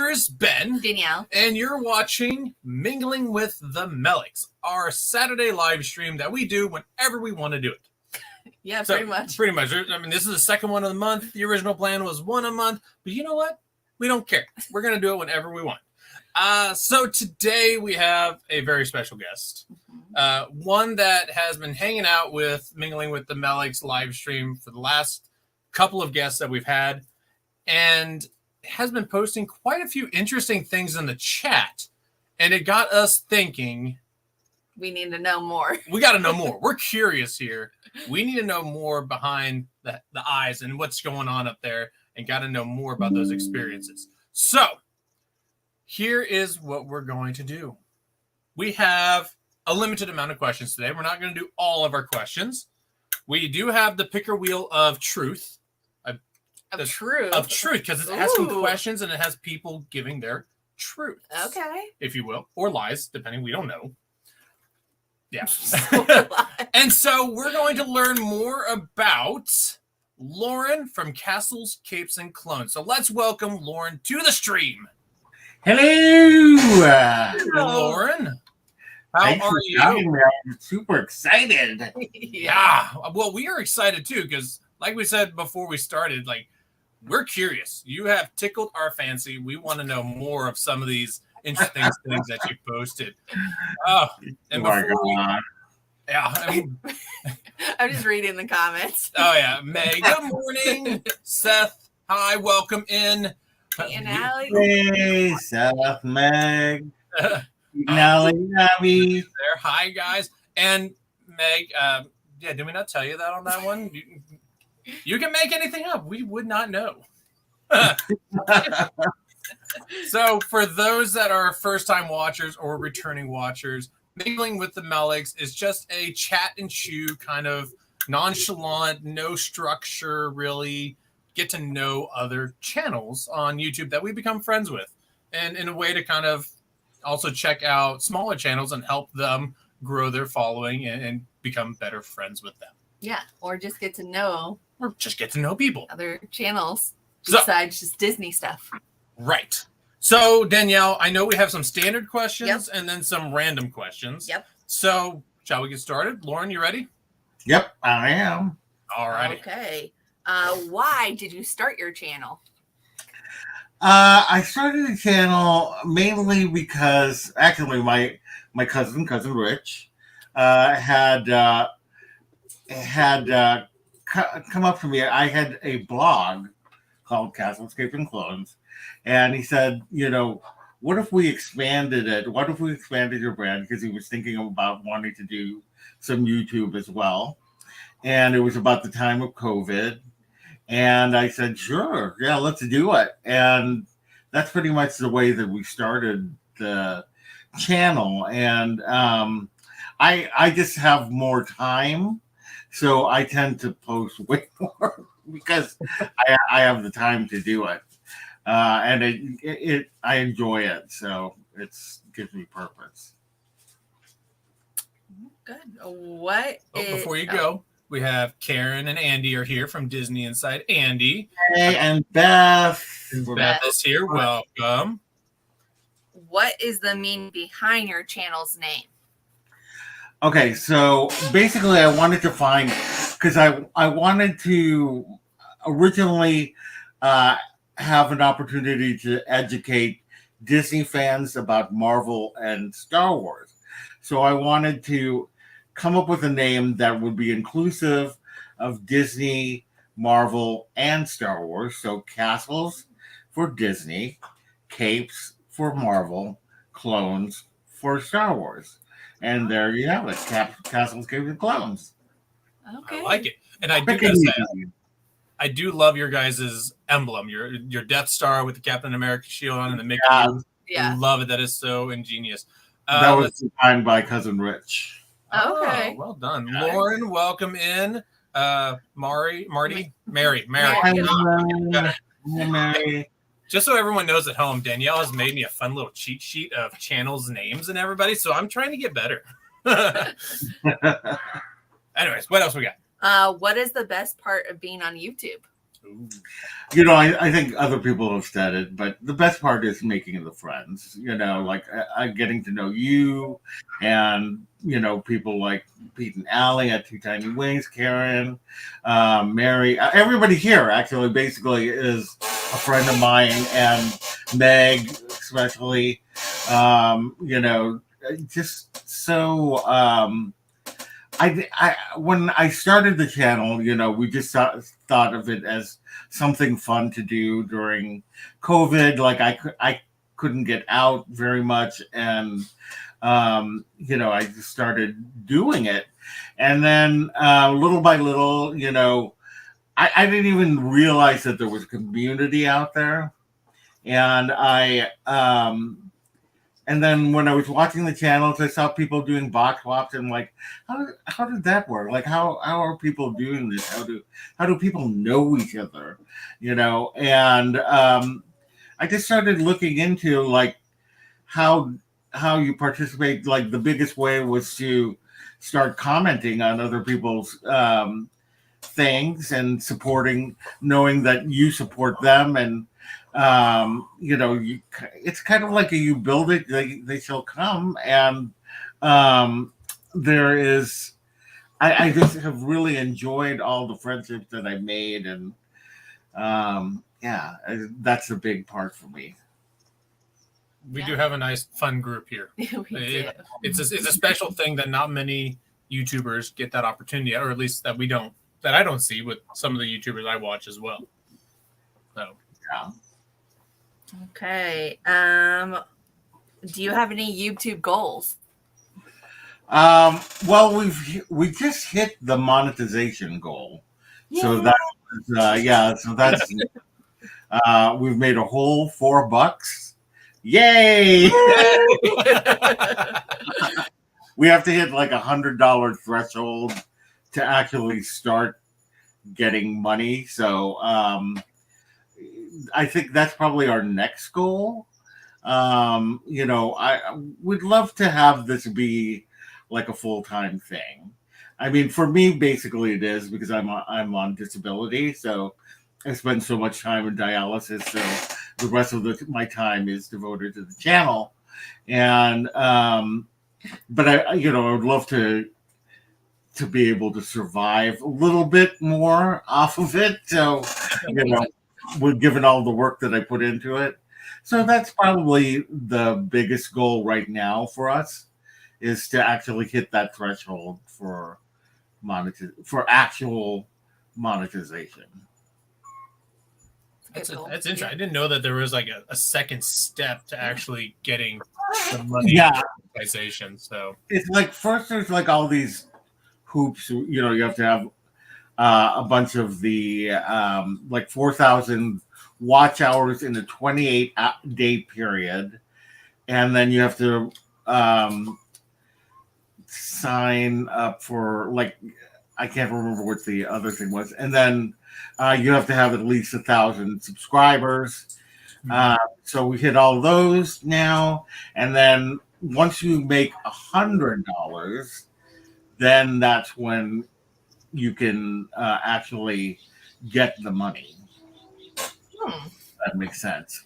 Here's Ben. Danielle. And you're watching Mingling with the Melicks, our Saturday live stream that we do whenever we want to do it. Yeah, so, pretty much. Pretty much. I mean, this is the second one of the month. The original plan was one a month. But you know what? We don't care. We're going to do it whenever we want. So today we have a very special guest. One that has been hanging out with Mingling with the Melicks live stream for the last couple of guests that we've had. And has been posting quite a few interesting things in the chat. And it got us thinking. We need to know more. We got to know more. We're curious here. We need to know more behind the eyes and what's going on up there. And got to know more about those experiences. So, here is what we're going to do. We have a limited amount of questions today. We're not going to do all of our questions. We do have the picker wheel of truth. Of truth, because it's asking questions and it has people giving their truth. Okay. If you will. Or lies, depending. We don't know. Yeah. And so we're going to learn more about Loren from Castles, Capes, and Clones. So let's welcome Loren to the stream. Hello. Loren. How are you? I'm super excited. Yeah. Well, we are excited too, because like we said before we started, we're curious. You have tickled our fancy. We want to know more of some of these interesting things that you posted. Oh, and yeah, I mean, I'm just reading the comments. Oh yeah, Meg. Good morning, Seth. Hi, welcome in. And Allie. Hey, Seth, Meg, Allie, Abby. There, hi guys, and Meg. Yeah, did we not tell you that on that one? You can make anything up. We would not know. So for those that are first-time watchers or returning watchers, Mingling with the Melicks is just a chat and chew kind of nonchalant, no structure, really get to know other channels on YouTube that we become friends with. And in a way to kind of also check out smaller channels and help them grow their following and become better friends with them. Yeah, or just get to know. Or just get to know people. Other channels besides just Disney stuff. Right. So, Danielle, I know we have some standard questions and then some random questions. Yep. So, shall we get started? Loren, you ready? Yep, I am. All righty. Okay. Why did you start your channel? I started the channel mainly because, actually, my cousin Rich, had come up to me. I had a blog called CastlesCapesandClones, and he said, what if we expanded it? What if we expanded your brand? Because he was thinking about wanting to do some YouTube as well. And it was about the time of COVID. And I said, sure, yeah, let's do it. And that's pretty much the way that we started the channel. And I just have more time. So I tend to post way more because I have the time to do it, and I enjoy it. So it gives me purpose. Good. Before you go, we have Karen and Andy are here from Disney Inside. Andy. Hey, and Beth. Beth is here. Welcome. What is the meaning behind your channel's name? Okay, so basically I wanted to find, because I wanted to originally have an opportunity to educate Disney fans about Marvel and Star Wars. So I wanted to come up with a name that would be inclusive of Disney, Marvel, and Star Wars. So Castles for Disney, Capes for Marvel, Clones for Star Wars. And there you have it, Castles, Capes, and Clones. Okay. I like it. And I do gotta say, I do love your guys' emblem, your Death Star with the Captain America shield on and the Mickey. Yeah. I love it. That is so ingenious. That was designed by Cousin Rich. Okay. Well done. Loren, welcome in. Mary. Mary. Just so everyone knows at home, Danielle has made me a fun little cheat sheet of channels, names, and everybody. So I'm trying to get better. Anyways, what else we got? What is the best part of being on YouTube? Ooh. You know, I think other people have said it, but the best part is making the friends. You know, like I getting to know you, and you know, people like Pete and Allie at Two Tiny Wings, Karen, Mary, everybody here actually basically is a friend of mine, and Meg especially. You know, just so. When I started the channel, you know, we just thought of it as something fun to do during COVID. Like I couldn't get out very much, and you know, I just started doing it, and then little by little, you know, I didn't even realize that there was a community out there, and and then when I was watching the channels, I saw people doing box swaps, and like, how did that work? Like, how are people doing this? How do people know each other? You know, and I just started looking into like how you participate. Like the biggest way was to start commenting on other people's things and supporting, knowing that you support them, and you know, it's kind of like you build it, they shall come, and there is I just have really enjoyed all the friendships that I made, and yeah, that's a big part for me. We do have a nice, fun group here. It's a special thing that not many YouTubers get that opportunity, or at least that I don't see with some of the YouTubers I watch as well. So Yeah. Okay. Do you have any YouTube goals? Well, we just hit the monetization goal, so that yeah, so that's we've made a whole $4. Yay! We have to hit like $100 threshold to actually start getting money. So I think that's probably our next goal. You know, I would love to have this be like a full-time thing. I mean, for me, basically it is, because I'm on disability, so I spend so much time in dialysis, so the rest of my time is devoted to the channel. And but I you know, I would love to be able to survive a little bit more off of it. So, you know, given all the work that I put into it. So that's probably the biggest goal right now for us, is to actually hit that threshold for actual monetization. that's interesting. I didn't know that there was like a second step to actually getting the money monetization. So it's like, first there's like all these hoops. You know, you have to have a bunch of the like 4,000 watch hours in a 28-day period, and then you have to sign up for, like, I can't remember what the other thing was, and then you have to have at least 1,000 subscribers. So we hit all those now, and then once you make $100, then that's when you can actually get the money. That makes sense.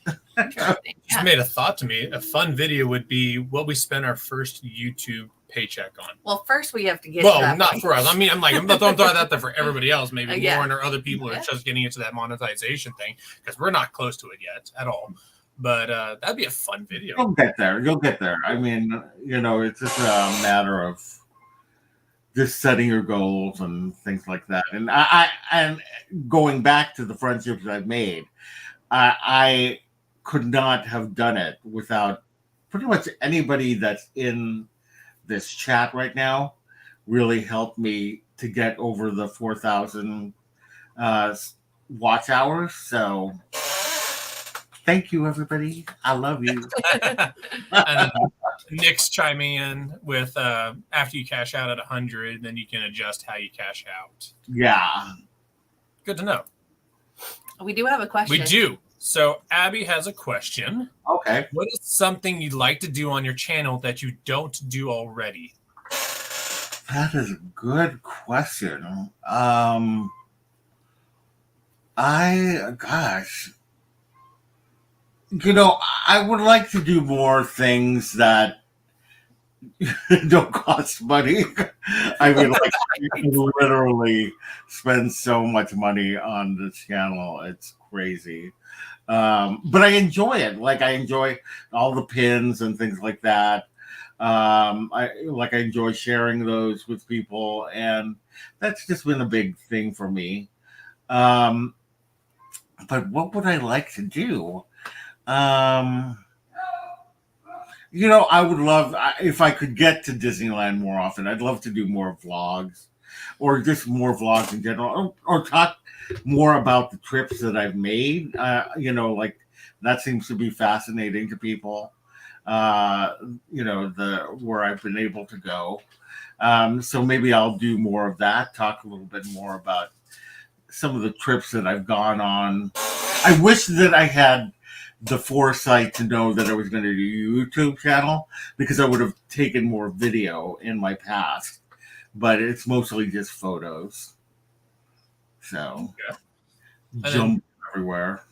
Just made a thought to me. A fun video would be what we spent our first YouTube paycheck on. Well, first we have to get. Well, not for us. I mean, I'm not throwing that there for everybody else. Maybe Yeah. Loren or other people are just getting into that monetization thing, because we're not close to it yet at all. But that'd be a fun video. You'll get there. You'll get there. I mean, you know, it's just a matter of just setting your goals and things like that. And and going back to the friendships I've made, I could not have done it without pretty much anybody that's in this chat right now. Really helped me to get over the 4,000 watch hours. So thank you, everybody. I love you. And Nick's chiming in with after you cash out at 100, then you can adjust how you cash out. Yeah. Good to know. We do have a question. We do. So Abby has a question. Okay. What is something you'd like to do on your channel that you don't do already? That is a good question. Gosh, I would like to do more things that don't cost money. I mean, like, you can literally spend so much money on this channel. It's crazy. But I enjoy it. Like, I enjoy all the pins and things like that. I enjoy sharing those with people, and that's just been a big thing for me. Um, but what would I like to do? Um, I would love if I could get to Disneyland more often. I'd love to do more vlogs, or just more vlogs in general, or talk more about the trips that I've made. Like that seems to be fascinating to people. The where I've been able to go. So maybe I'll do more of that. Talk a little bit more about some of the trips that I've gone on. I wish that I had the foresight to know that I was going to do a YouTube channel, because I would have taken more video in my past, but it's mostly just photos. So jump everywhere.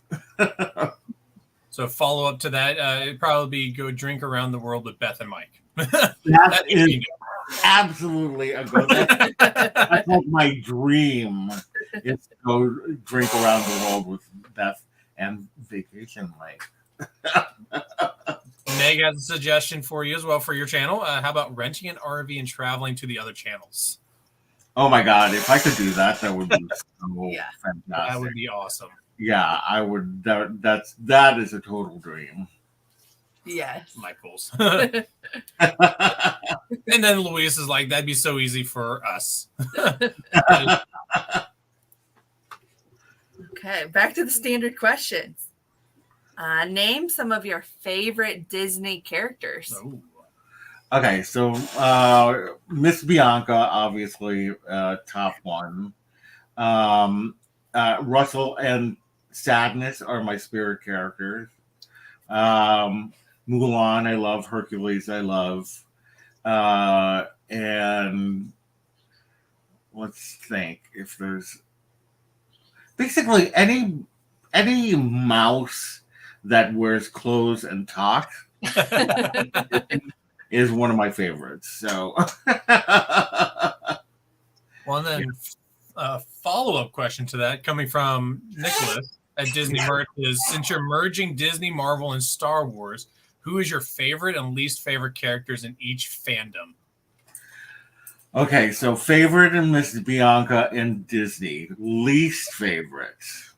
So follow up to that, it'd probably be go drink around the world with Beth and Mike. That is absolutely a good. That's like my dream. Is to go drink around the world with Beth and vacation Mike. Meg has a suggestion for you as well for your channel. How about renting an RV and traveling to the other channels? Oh my God! If I could do that, that would be so fantastic. That would be awesome. Yeah, I would. That is a total dream. Yes. Michael's. And then Luis is like, that'd be so easy for us. Okay, back to the standard questions. Name some of your favorite Disney characters. Oh. Okay, so Miss Bianca, obviously, top one. Russell and Sadness are my spirit characters. Mulan, I love. Hercules, I love. And let's think if there's basically any mouse that wears clothes and talks is one of my favorites. So, well, and then a follow-up question to that coming from Nicholas at Disney Merch is, since you're merging Disney, Marvel, and Star Wars, who is your favorite and least favorite characters in each fandom? Okay, so favorite and Miss Bianca in Disney. Least favorite.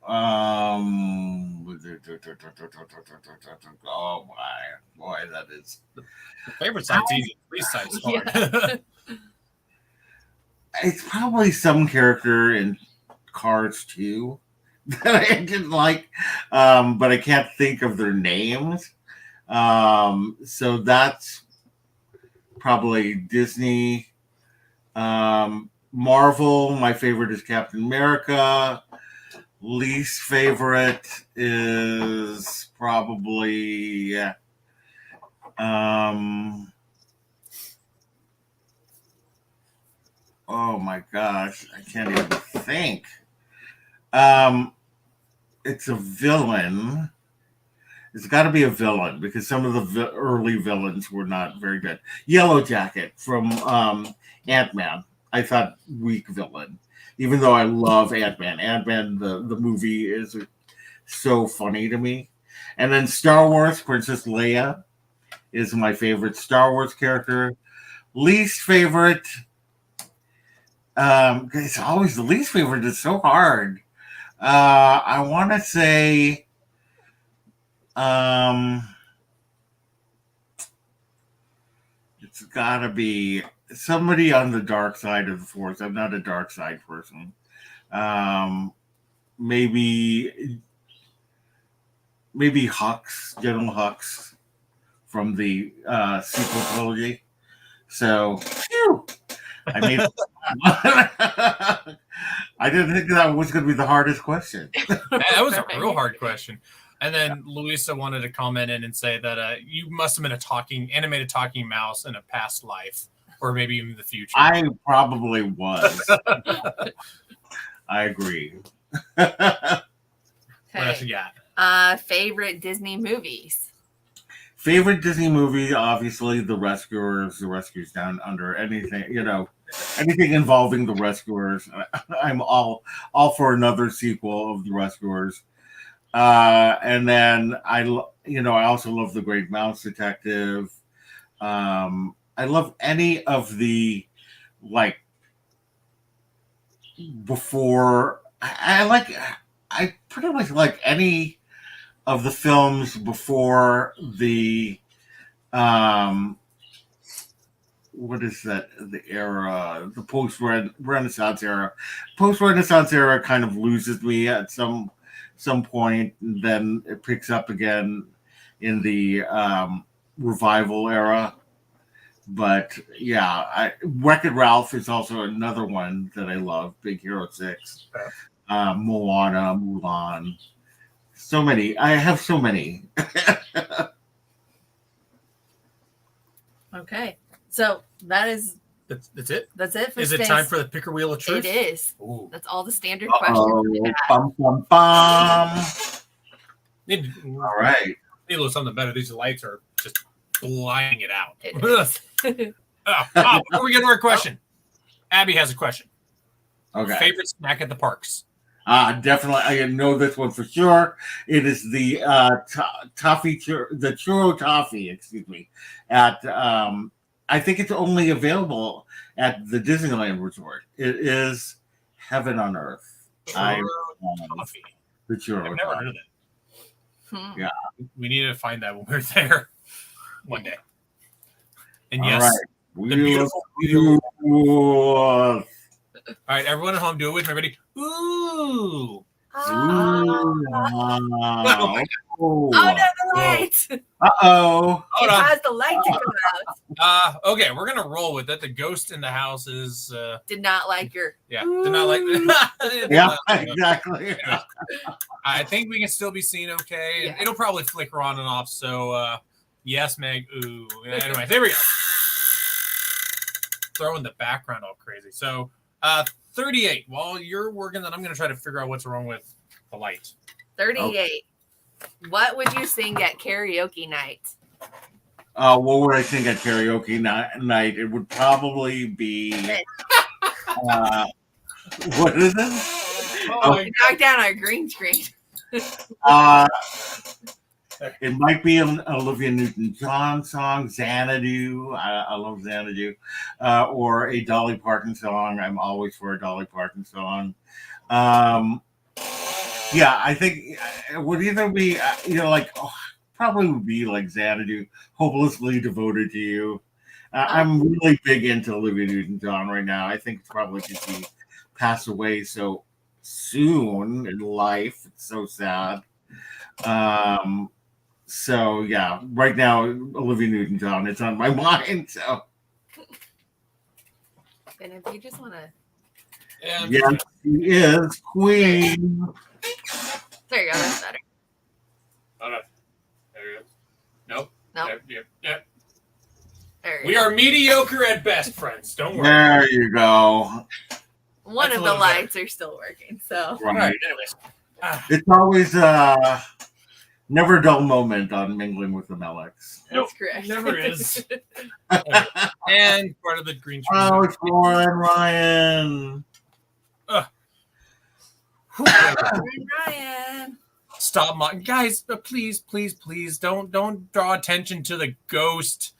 Oh boy, that is. The favorite side's easy. Least side's hard. Yeah. It's probably some character in Cars 2 that I didn't like, but I can't think of their names. So that's probably Disney. Marvel, my favorite is Captain America. Least favorite is probably oh my gosh, I can't even think. It's a villain. It's got to be a villain, because some of the early villains were not very good. Yellow Jacket from Ant-Man. I thought weak villain, even though I love Ant-Man. Ant-Man, the movie, is so funny to me. And then Star Wars, Princess Leia is my favorite Star Wars character. Least favorite, it's always the least favorite. It's so hard. I want to say, it's got to be somebody on the dark side of the Force. I'm not a dark side person. Maybe Hux, General Hux from the sequel trilogy. So, phew, I mean, I didn't think that was going to be the hardest question. That was a real hard question. And then Louisa wanted to comment in and say that you must have been a animated talking mouse in a past life, or maybe even the future. I probably was. I agree. What else you got? Favorite Disney movies. Favorite Disney movie, obviously, The Rescuers, The Rescuers Down Under, anything, anything involving The Rescuers. I'm all for another sequel of The Rescuers. And then I also love The Great Mouse Detective. I love any of the, like, before, I pretty much like any of the films before the what is that, the era, the post-Renaissance era. Post-Renaissance era kind of loses me at some point, and then it picks up again in the revival era. But yeah, Wreck-It Ralph is also another one that I love. Big Hero 6, Moana, Mulan. So many. I have so many. Okay. So that's it? That's it for Is space. it time for the picker wheel of truth? It is. Ooh. That's all the standard questions we have. Bum, bum, bum. All right. Need a little something better. These lights are just blinding it out. It is. Before we get to our question, Abby has a question. Okay. Favorite snack at the parks? Definitely, I know this one for sure. It is the churro toffee. Excuse me. At I think it's only available at the Disneyland Resort. It is heaven on earth. Toffee. The churro. I've never heard of Hmm. Yeah. We need to find that when we're there one day. And All yes, right. the beautiful. Ooh. All right, everyone at home, do it with me. Ready? Ooh. Oh no, the lights! Uh-oh. It has the light to come out. Okay, we're gonna roll with it. The ghost in the house is Did not like your. did not like Yeah, exactly. Yeah. I think we can still be seen okay. Yeah. It'll probably flicker on and off. So yes, Meg. Ooh. Anyway, there we go. Throwing the background all crazy. So 38. While you're working that, I'm gonna try to figure out what's wrong with the light. 38. Okay. What would you sing at karaoke night? What would I think at karaoke night? It would probably be. What is it? Knock down our green screen. It might be an Olivia Newton-John song, Xanadu. I love Xanadu. Or a Dolly Parton song. I'm always for a Dolly Parton song. Yeah, I think it would either be, probably would be like Xanadu, Hopelessly Devoted to You. I'm really big into Olivia Newton-John right now. I think it's probably because she passed away so soon in life. It's so sad. So yeah, right now Olivia Newton-John, it's on my mind. So And if you just want to, yes, she is queen. there you go. That's better. Oh, no. There you go. Nope. Nope. Yep. There you We go. are mediocre at best, friends. Don't worry. There you go. One That's of a the little lights are still working. So All right. Anyways. It's always never a dull moment on Mingling with the Melicks. Nope, that's correct. never is. And part of the green screen. Oh, it's Loren, Ryan. Ryan. Stop, guys! Please, don't draw attention to the ghost.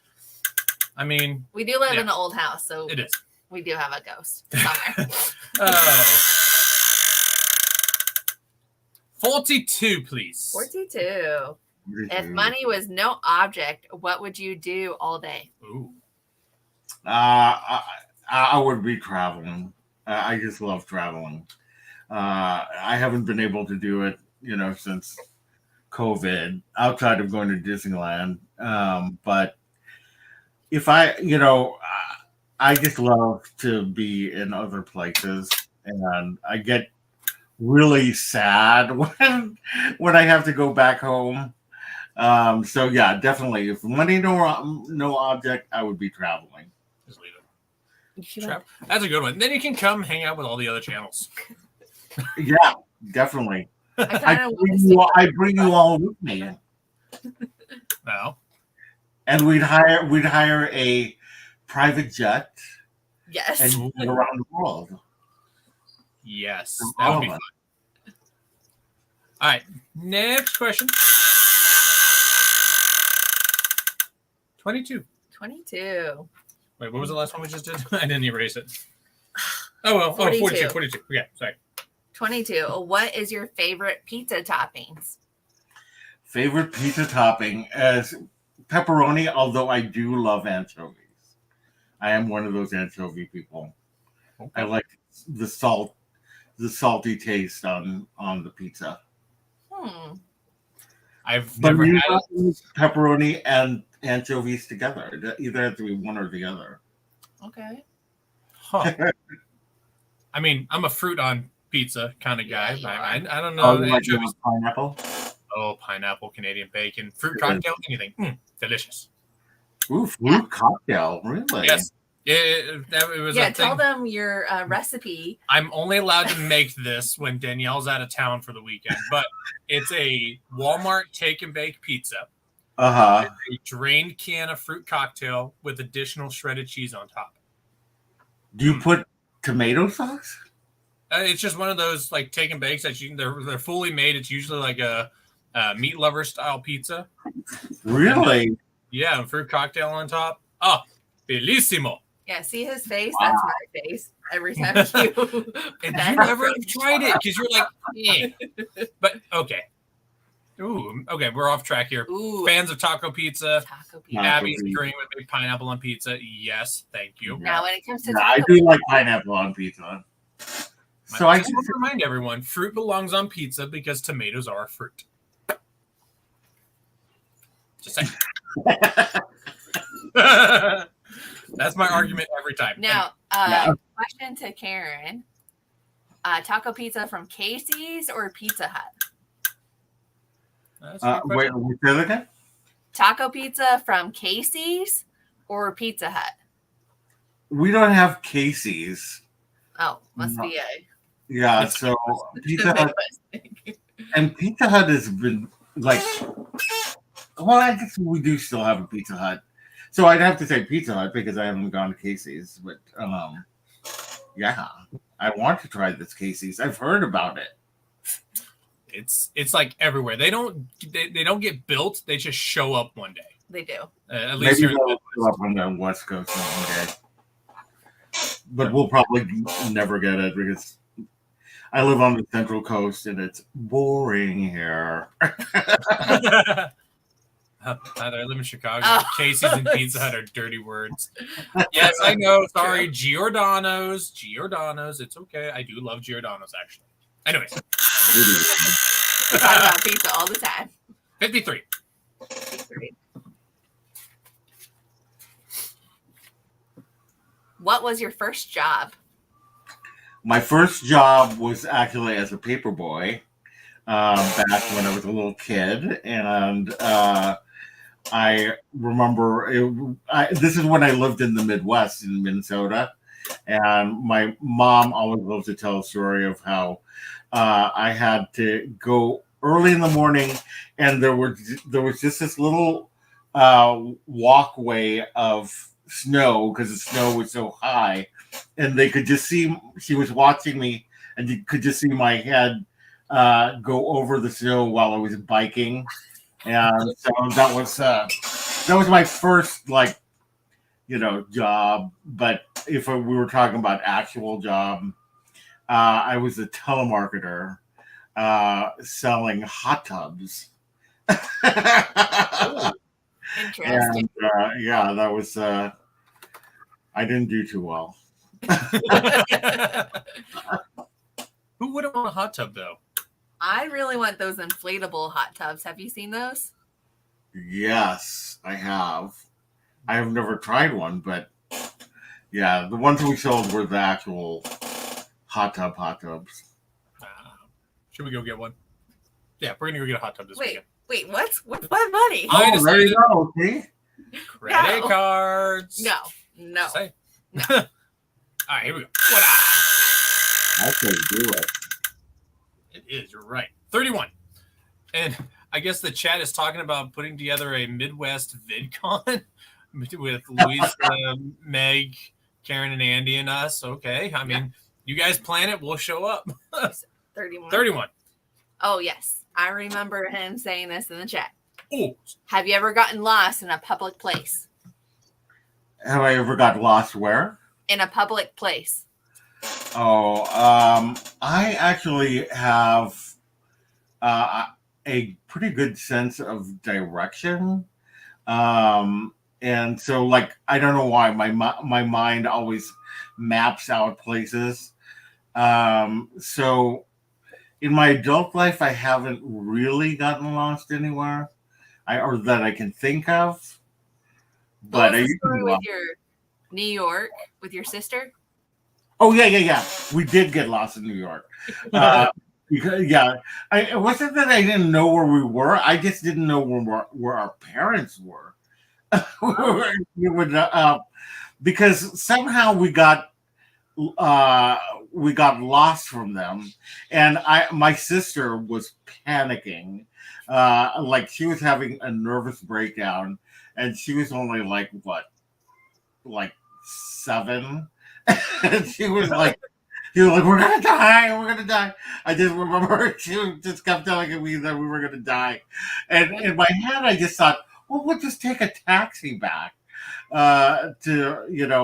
I mean, We do live Yeah. in an old house, so it is. we do have a ghost somewhere. Oh. 42, please. 42. If money was no object, what would you do all day? Ooh. I would be traveling. I just love traveling. I haven't been able to do it, since COVID, outside of going to Disneyland. But if I just love to be in other places, and I get really sad when I have to go back home. So yeah, definitely. If money no object, I would be traveling. Just leave it. That's a good one. Then you can come hang out with all the other channels. Yeah, definitely. I I kind of bring, want to you all, I bring you all with me, No. and we'd hire a private jet Yes. and get around the world. Yes, For that would all be of fun. us. All right, next question. 22. 22. Wait, what was the last one we just did? I didn't erase it. Oh, well. 42. 42. 42. Yeah, sorry. 22. What is your favorite pizza toppings? Favorite pizza topping as pepperoni, although I do love anchovies. I am one of those anchovy people. Okay. I like the salty taste on the pizza. I've But never you had it. use pepperoni and anchovies together. It either have to be one or the other. Okay. Huh. I mean, I'm a fruit on pizza kind of guy. Yeah, you I don't know. Oh, you like Anchovies. pineapple? Oh, pineapple, Canadian bacon, fruit Yeah. cocktail, anything. Delicious. Ooh, fruit cocktail, really? Yes. It was Yeah, a tell thing. them your recipe. I'm only allowed to make this when Danielle's out of town for the weekend, but it's a Walmart take and bake pizza, Uh-huh. a drained can of fruit cocktail with additional shredded cheese on top. Do you put tomato sauce? It's just one of those like take and bakes that they're fully made. It's usually like a meat lover style pizza. Really? Yeah, and fruit cocktail on top. Oh, bellissimo. Yeah, see his face? Wow. That's my face. Every time you And you never have tried it because you're like, eh. But okay. Ooh, okay, we're off track here. Ooh, Fans of taco pizza. taco pizza. Abby's agreeing with me. Pineapple on pizza. Yes, thank you. Now, when it comes to Yeah, I taco do like pineapple on pizza. So I just want to remind everyone, fruit belongs on pizza because tomatoes are a fruit. Just saying. That's my argument every time. Now, Yeah. question to Karen. Taco pizza from Casey's or Pizza Hut? That's a good wait, question. say that again? Taco pizza from Casey's or Pizza Hut? We don't have Casey's. Oh, must No. be a Yeah, so Pizza Hut and Pizza Hut has been like, well, I guess we do still have a Pizza Hut. So I'd have to say Pizza Hut because I haven't gone to Casey's, but yeah, I want to try this Casey's. I've heard about it. It's like everywhere. They don't get built. They just show up one day. They do. At least Maybe here in they'll show up on the West Coast one day, but we'll probably never get it because I live on the Central Coast and it's boring here. I live in Chicago. Oh. Casey's and Pizza Hut are dirty words. Yes, I know. Sorry, Giordano's. It's okay. I do love Giordano's actually. Anyways, We talk about pizza all the time. 53. What was your first job? My first job was actually as a paper boy back when I was a little kid, and I remember this is when I lived in the Midwest in Minnesota, and my mom always loves to tell a story of how I had to go early in the morning, and there was just this little walkway of snow because the snow was so high, and they could just see she was watching me, and you could just see my head go over the snow while I was biking, and so that was my first job. But if we were talking about actual job, I was a telemarketer selling hot tubs. Interesting. And yeah, that was I didn't do too well. Who wouldn't want a hot tub though? I really want those inflatable hot tubs. Have you seen those? Yes, I have. I have never tried one, but yeah, the ones we sold were the actual hot tubs. Should we go get one? Yeah, we're gonna go get a hot tub this weekend. Wait, what money? I Oh, there you go. See? Credit No. cards. No. Say. All right, here we go. What I could do it. It is. You're right. 31. And I guess the chat is talking about putting together a Midwest VidCon with Louise, Meg, Karen, and Andy, and us. Okay. I mean, you guys plan it, we'll show up. 31. 31. Oh, yes. I remember him saying this in the chat. Oh. Have you ever gotten lost in a public place? Have I ever got lost where? In a public place. Oh, I actually have a pretty good sense of direction. And so, like, I don't know why my mind always maps out places. So in my adult life, I haven't really gotten lost anywhere, or that I can think of. But what was the story with your New York with your sister? Oh yeah. We did get lost in New York. Because, it wasn't that I didn't know where we were. I just didn't know where our parents were. Because somehow we got lost from them, and my sister was panicking, like she was having a nervous breakdown, and she was only like 7, and she was like, we're gonna die. I just remember she just kept telling me that we were gonna die, and in my head I just thought, well, we'll just take a taxi back to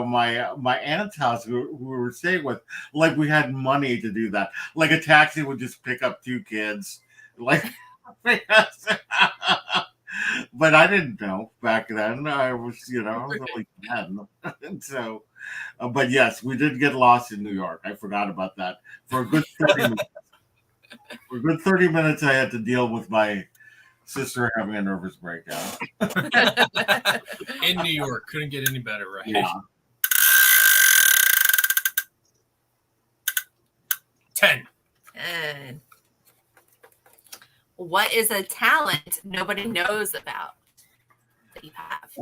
my aunt's house who we were staying with. Like we had money to do that. Like a taxi would just pick up 2 kids, like. But I didn't know back then. I was only 10. So, but yes, we did get lost in New York. I forgot about that. For a good 30 minutes. For a good 30 minutes, I had to deal with my sister having a nervous breakdown. In New York. Couldn't get any better, right? Yeah. 10. And what is a talent nobody knows about that you have?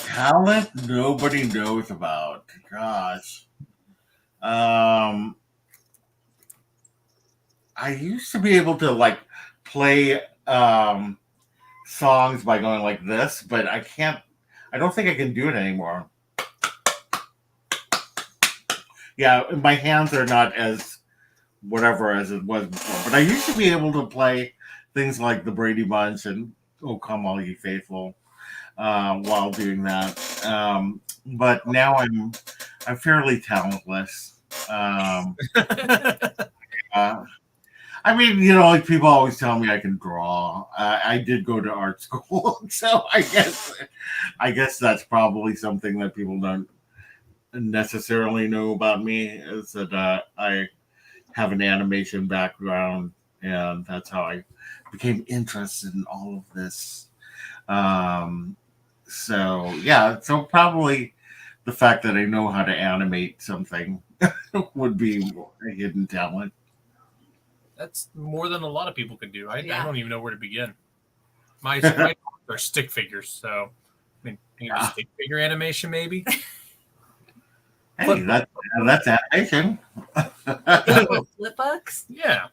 Talent nobody knows about. Gosh. I used to be able to like play songs by going like this, but I don't think I can do it anymore. Yeah, my hands are not as whatever as it was before, but I used to be able to play things like the Brady Bunch and "Oh Come All Ye Faithful" while doing that. But now I'm fairly talentless. I mean, like people always tell me I can draw. I did go to art school, so I guess that's probably something that people don't necessarily know about me, is that I have an animation background, and that's how I became interested in all of this. So probably the fact that I know how to animate something would be a hidden talent. That's more than a lot of people can do. I don't even know where to begin. My are stick figures, so I mean, stick figure animation maybe. Hey, that's animation. Flip books? Yeah.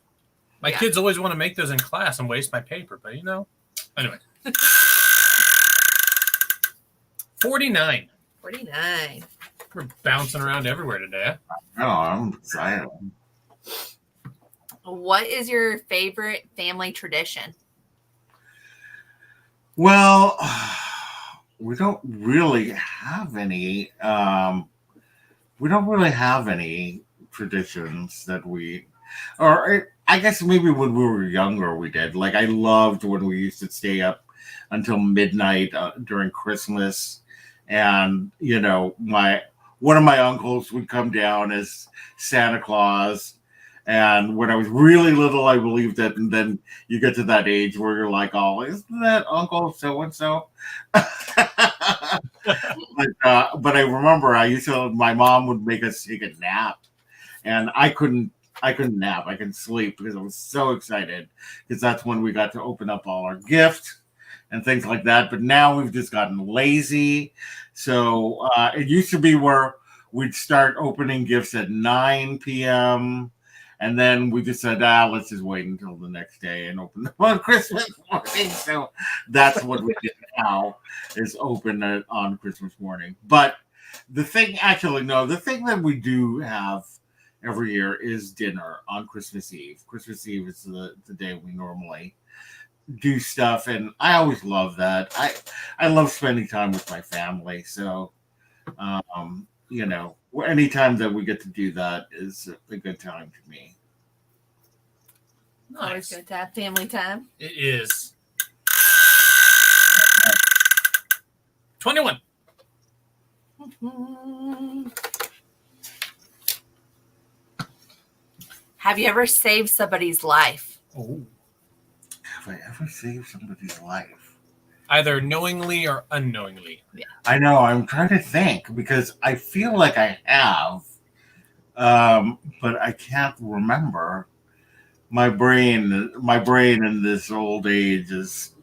My kids always want to make those in class and waste my paper, but anyway. 49. 49. We're bouncing around everywhere today. Oh, I'm excited. What is your favorite family tradition? Well, we don't really have any. We don't really have any traditions that I guess maybe when we were younger we did. Like I loved when we used to stay up until midnight during Christmas, and one of my uncles would come down as Santa Claus. And when I was really little, I believed it. And then you get to that age where you're like, "Oh, isn't that Uncle so and so?" But I remember my mom would make us take a nap, and I couldn't nap. I couldn't sleep because I was so excited, because that's when we got to open up all our gifts and things like that. But now we've just gotten lazy. So it used to be where we'd start opening gifts at 9 p.m. And then we just said, let's just wait until the next day and open them on Christmas morning. So that's what we did now, is open it on Christmas morning. But the thing that we do have every year is dinner on Christmas Eve. Christmas Eve is the day we normally do stuff, and I always love that. I love spending time with my family. So, anytime that we get to do that is a good time to me. Always good to have family time. It is. 21. Have you ever saved somebody's life? Oh. Have I ever saved somebody's life? Either knowingly or unknowingly. Yeah. I know. I'm trying to think because I feel like I have, but I can't remember. My brain in this old age is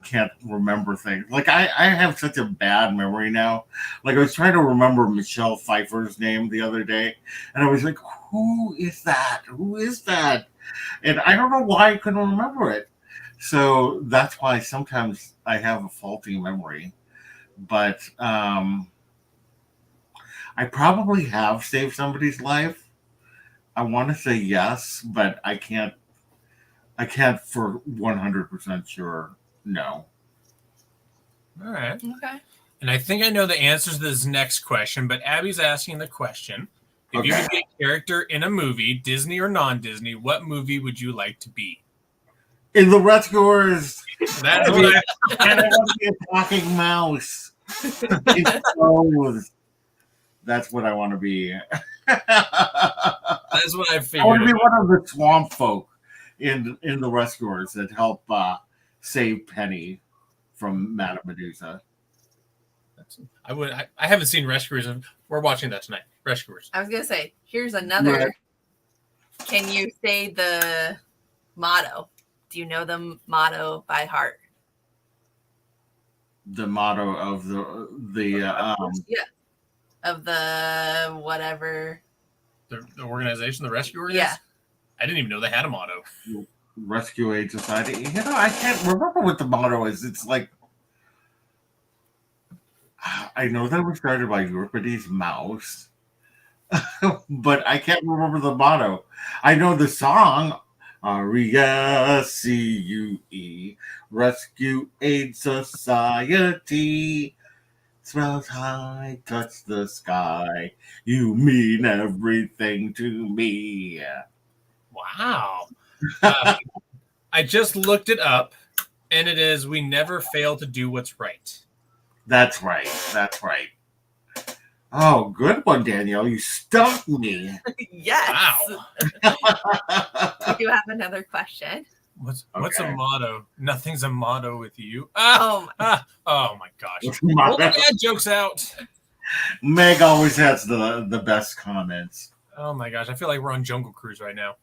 can't remember things. Like I have such a bad memory now. Like I was trying to remember Michelle Pfeiffer's name the other day, and I was like, "Who is that? Who is that?" And I don't know why I couldn't remember it. So that's why sometimes I have a faulty memory. But I probably have saved somebody's life. I want to say yes, but I can't for 100% sure. No. All right. Okay. And I think I know the answers to this next question, but Abby's asking the question. If you Okay. could be a character in a movie, Disney or non-Disney, what movie would you like to be? In the Rescuers, That's what I and I want to be a talking mouse. In clothes. That's what I want to be. that's what I I want to figured. be one of the swamp folk in the Rescuers that help save Penny from Madame Medusa. I haven't seen Rescuers. We're watching that tonight. Rescuers. I was going to say, here's another. Right. Can you say the motto? Do you know the motto by heart? The motto of the Of the whatever. The organization, the Rescuers? Yeah. I didn't even know they had a motto. Rescue Aid Society. I can't remember what the motto is. It's like, I know that was started by Euripides Mouse, but I can't remember the motto. I know the song, RESCUE, Rescue Aid Society. Smells high, touch the sky. You mean everything to me. Wow. I just looked it up, and it is we never fail to do what's right. That's right. That's right. Oh, good one, Danielle. You stumped me. Yes. Wow. We do have another question. What's Okay. a motto? Nothing's a motto with you. Oh, Oh my gosh. Pull the bad jokes out. Meg always has the best comments. Oh my gosh. I feel like we're on Jungle Cruise right now.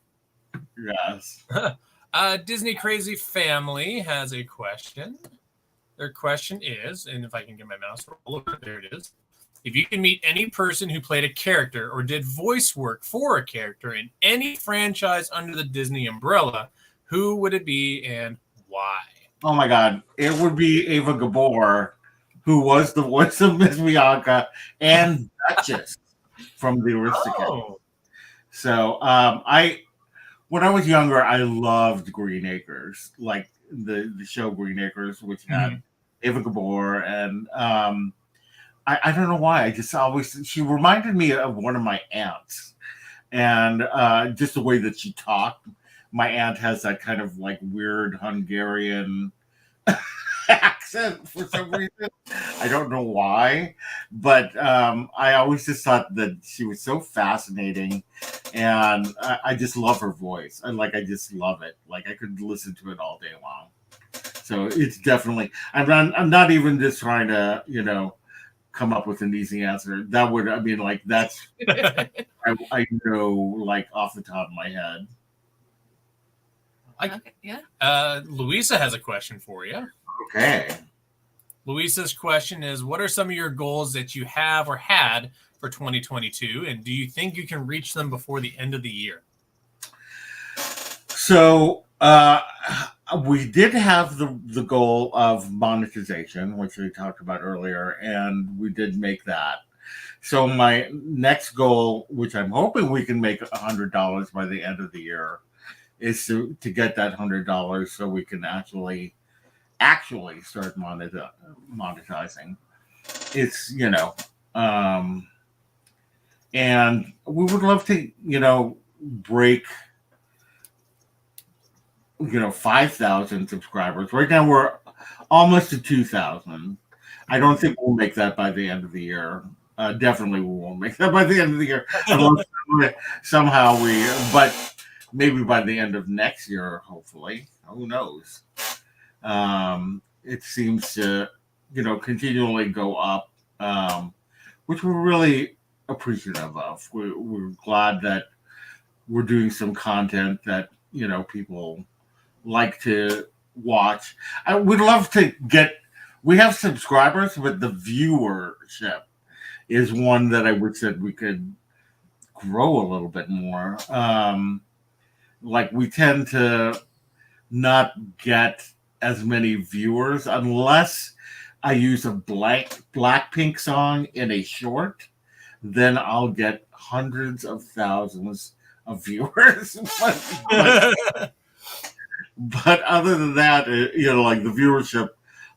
Yes. Disney Crazy Family has a question. Their question is, and if I can get my mouse roll over, there it is. If you can meet any person who played a character or did voice work for a character in any franchise under the Disney umbrella, who would it be and why? Oh my God. It would be Ava Gabor, who was the voice of Miss Bianca and Duchess from the Aristocats. Oh, So when I was younger, I loved Green Acres, like the show Green Acres, which had Ava Gabor, and I don't know why. I just always, she reminded me of one of my aunts, and just the way that she talked. My aunt has that kind of like weird Hungarian accent for some reason. I don't know why, but I always just thought that she was so fascinating, and I just love her voice. I just love it. Like I could listen to it all day long. So it's definitely. I'm not even just trying to come up with an easy answer. That would, I mean, like that's I know like off the top of my head. okay. Yeah. Louisa has a question for you. Okay. Louisa's question is, what are some of your goals that you have or had for 2022? And do you think you can reach them before the end of the year? So we did have the goal of monetization, which we talked about earlier, and we did make that. So my next goal, which I'm hoping we can make $100 by the end of the year, is to get that $100 so we can actually start monetizing. It's and we would love to break 5,000 subscribers. Right now we're almost to 2,000. I don't think we'll make that by the end of the year. Definitely we won't make that by the end of the year. Somehow but maybe by the end of next year, hopefully. Who knows? It seems to, continually go up, which we're really appreciative of. We're glad that we're doing some content that, people like to watch. We'd love to we have subscribers, but the viewership is one that I wish that we could grow a little bit more. Like we tend to not get as many viewers unless I use a Blackpink song in a short, then I'll get hundreds of thousands of viewers. But other than that, like the viewership,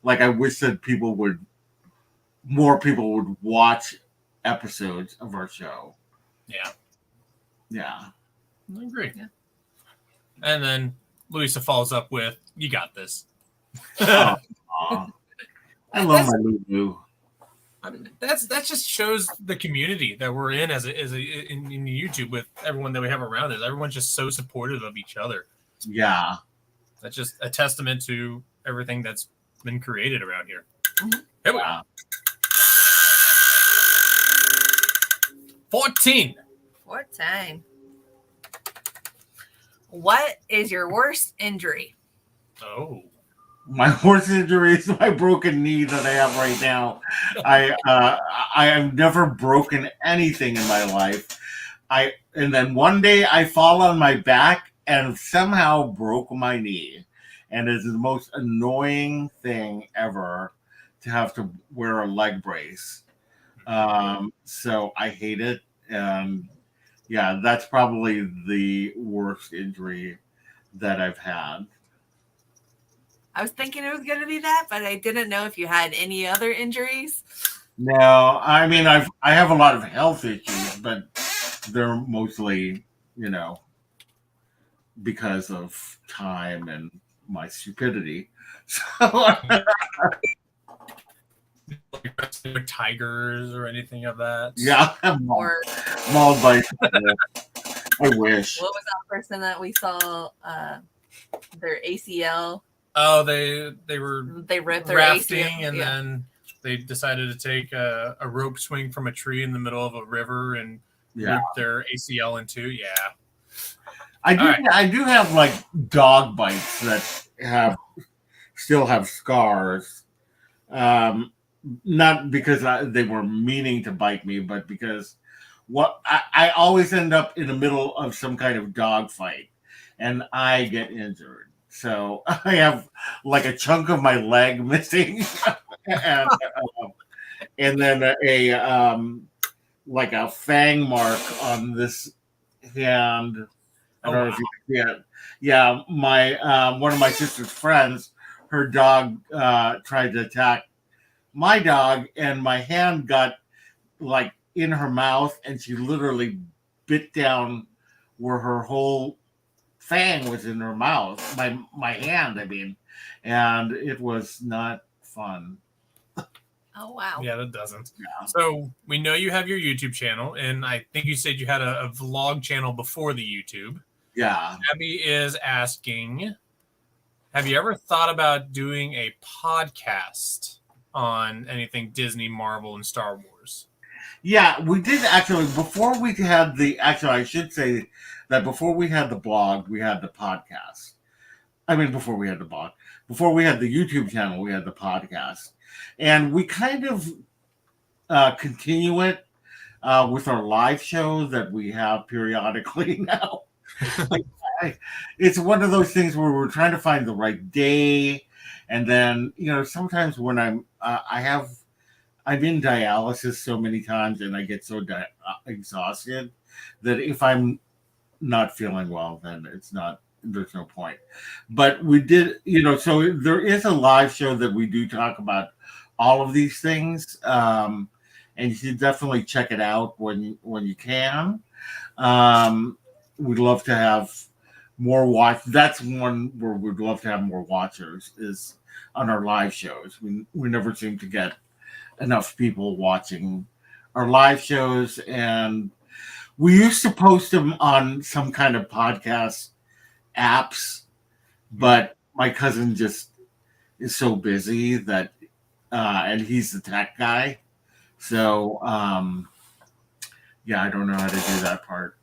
like I wish that more people would watch episodes of our show. Yeah. I agree. Yeah. And then Louisa follows up with, "You got this." I love my Lulu. That just shows the community that we're in in YouTube with everyone that we have around us. Everyone's just so supportive of each other. Yeah. That's just a testament to everything that's been created around here. Here we go. 14. What is your worst injury? Oh. My worst injury is my broken knee that I have right now. I have never broken anything in my life. And then one day I fall on my back and somehow broke my knee. And it's the most annoying thing ever to have to wear a leg brace. So I hate it. And yeah, that's probably the worst injury that I've had. I was thinking it was going to be that, but I didn't know if you had any other injuries. No, I mean, I have a lot of health issues, but they're mostly, because of time and my stupidity. So, tigers or anything of that. Yeah, mauled by. I wish. What was that person that we saw? Their ACL. Oh, they ripped their rafting ACL. and then they decided to take a rope swing from a tree in the middle of a river and rip their ACL in two. Yeah. I do have like dog bites that still have scars. Not because they were meaning to bite me, but because I always end up in the middle of some kind of dog fight and I get injured. So I have like a chunk of my leg missing, and then like a fang mark on this hand. I don't know if you can see it. Yeah, my one of my sister's friends, her dog tried to attack my dog, and my hand got like in her mouth, and she literally bit down where her whole fang was in her mouth, my hand, I mean, and it was not fun. Oh wow! Yeah, that doesn't. Yeah. So we know you have your YouTube channel, and I think you said you had a vlog channel before the YouTube. Yeah. Abby is asking, have you ever thought about doing a podcast on anything Disney, Marvel, and Star Wars? Yeah, we did actually. Before we had I should say that before we had the blog, we had the podcast. I mean, before we had the blog, before we had the YouTube channel, we had the podcast. And we kind of continue it, with our live show that we have periodically now. Like, it's one of those things where we're trying to find the right day, and then sometimes when I'm in dialysis so many times, and I get so exhausted that if I'm not feeling well, then there's no point. But we did, so there is a live show that we do talk about all of these things, and you should definitely check it out when you can. We'd love to have more watch. That's one where we'd love to have more watchers, is on our live shows. We never seem to get enough people watching our live shows, and we used to post them on some kind of podcast apps, but my cousin just is so busy that and he's the tech guy, so yeah, I don't know how to do that part.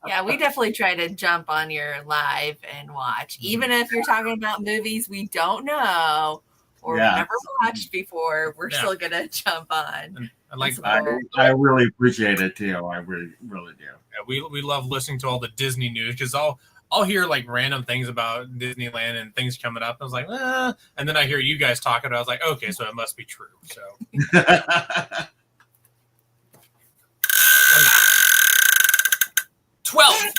Yeah, we definitely try to jump on your live and watch, even if you're talking about movies we don't know or never watched before. We're still gonna jump on. I really appreciate it too. I really do. Yeah, we love listening to all the Disney news, because I'll hear like random things about Disneyland and things coming up. I was like, and then I hear you guys talking. I was like, okay, so it must be true. So 12.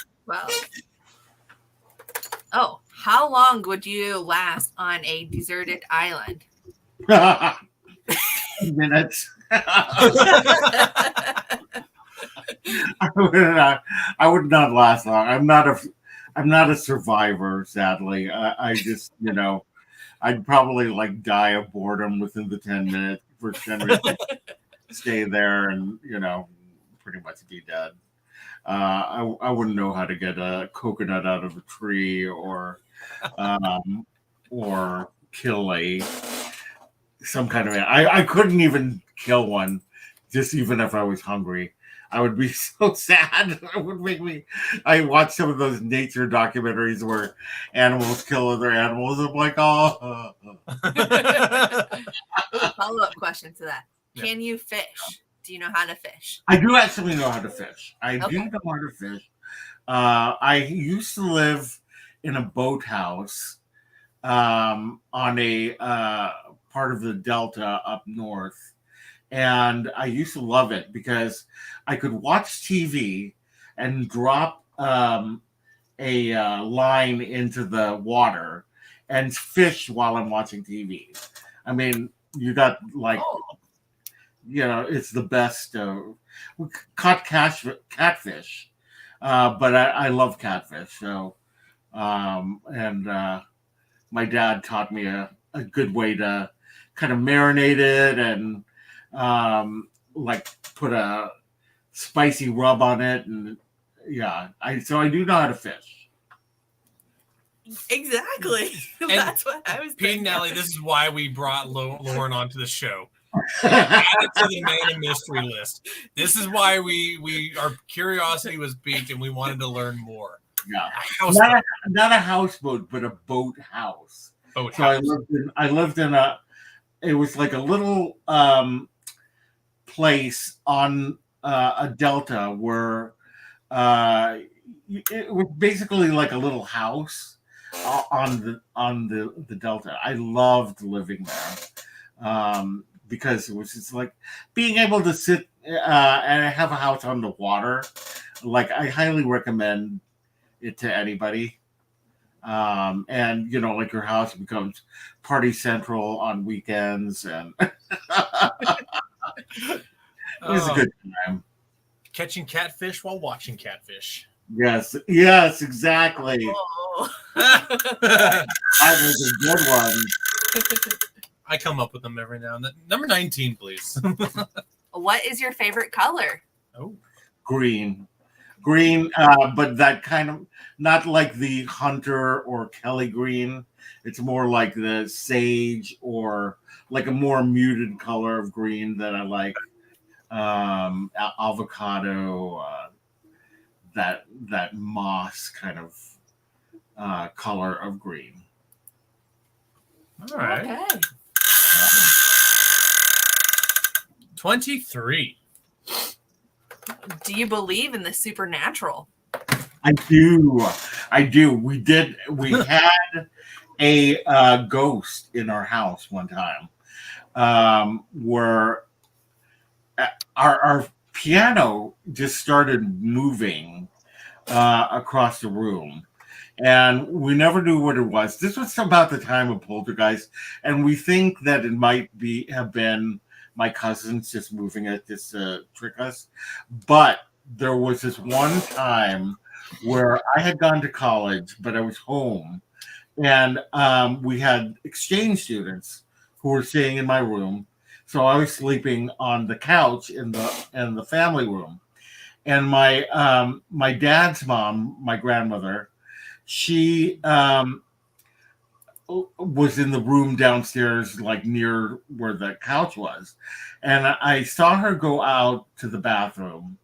Oh, how long would you last on a deserted island? Minutes. I would not last long. I'm not a survivor, sadly. I just, I'd probably like die of boredom within the 10 minutes, first 10 minutes, stay there and, pretty much be dead. I wouldn't know how to get a coconut out of a tree or kill some kind of. I couldn't even kill one, just even if I was hungry. I would be so sad. It would make me. I watch some of those nature documentaries where animals kill other animals. I'm like, oh. Follow-up question to that: can you fish? Do you know how to fish? I do actually know how to fish. I do know how to fish. I used to live in a boathouse on a part of the Delta up north. And I used to love it because I could watch TV and drop a line into the water and fish while I'm watching TV. I mean, you got like... it's the best. We caught catfish, but I love catfish. So, and my dad taught me a good way to kind of marinate it and like put a spicy rub on it, and I do know how to fish. Exactly. That's what I was Pete thinking. and Nelly, this is why we brought Loren onto the show. Added to the man of mystery list. This is why our curiosity was piqued and we wanted to learn more. Yeah, not a houseboat, but a boat house. So I lived in it was like a little place on a delta where it was basically like a little house on the delta. I loved living there. Because it was just like being able to sit and have a house on the water. Like, I highly recommend it to anybody. And like your house becomes party central on weekends, and it was a good time. Catching catfish while watching catfish. Yes, exactly. Oh. That was a good one. I come up with them every now and then. Number 19, please. What is your favorite color? Oh, green, but that kind of, not like the hunter or Kelly green. It's more like the sage, or like a more muted color of green that I like. Avocado, that moss kind of color of green. All right. Okay. 23. Do you believe in the supernatural? I do. We had a ghost in our house one time, where our piano just started moving across the room, and we never knew what it was. This was about the time of Poltergeist, and we think that it might have been my cousins just moving it just to trick us. But there was this one time where I had gone to college, but I was home, and we had exchange students who were staying in my room. So I was sleeping on the couch in the family room, and my dad's mom, my grandmother, she was in the room downstairs, like near where the couch was, and I saw her go out to the bathroom.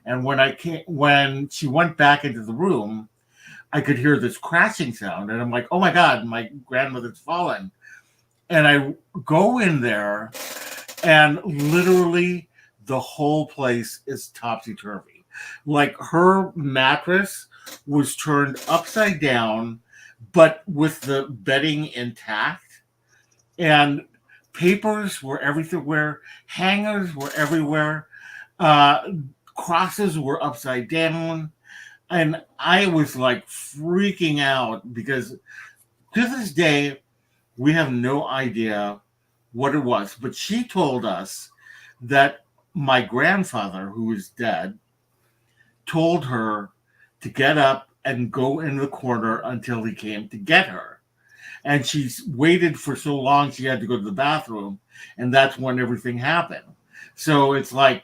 And when she went back into the room, I could hear this crashing sound, and I'm like, "Oh my God, my grandmother's fallen!" And I go in there, and literally the whole place is topsy-turvy. Like her mattress was turned upside down, but with the bedding intact, and papers were everywhere, hangers were everywhere, crosses were upside down, and I was like freaking out because to this day we have no idea what it was. But she told us that my grandfather, who is dead, told her to get up and go in the corner until he came to get her. And she waited for so long she had to go to the bathroom, and that's when everything happened. So it's like,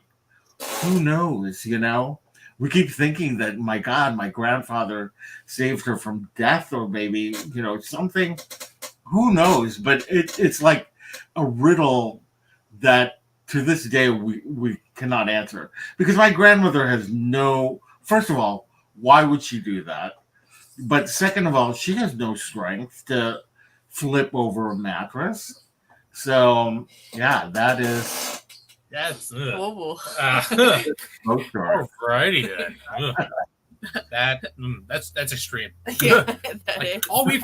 who knows, you know? We keep thinking that, my God, my grandfather saved her from death, or maybe, you know, something. Who knows? But it's like a riddle that to this day we cannot answer, because my grandmother has no, first of all, why would she do that? But second of all, she has no strength to flip over a mattress. So yeah, that's Oh. Alrighty then. That's extreme. Yeah, that Like, is. all we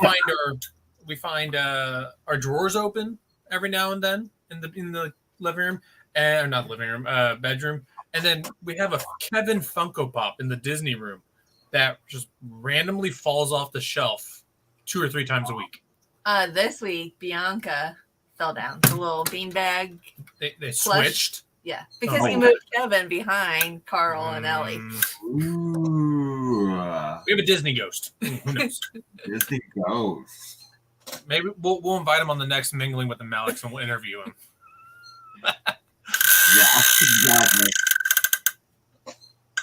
find our drawers open every now and then in the living room, and not living room, bedroom, and then we have a Kevin Funko Pop in the Disney room that just randomly falls off the shelf 2 or 3 times a week. This week Bianca fell down. The little beanbag. They Plush. switched. Yeah, because Oh. he moved Kevin behind Carl and Ellie. Ooh, We have a Disney ghost. Who knows? Disney Ghost. Maybe we'll invite him on the next Mingling with the Melicks, and we'll interview him. Yeah, exactly.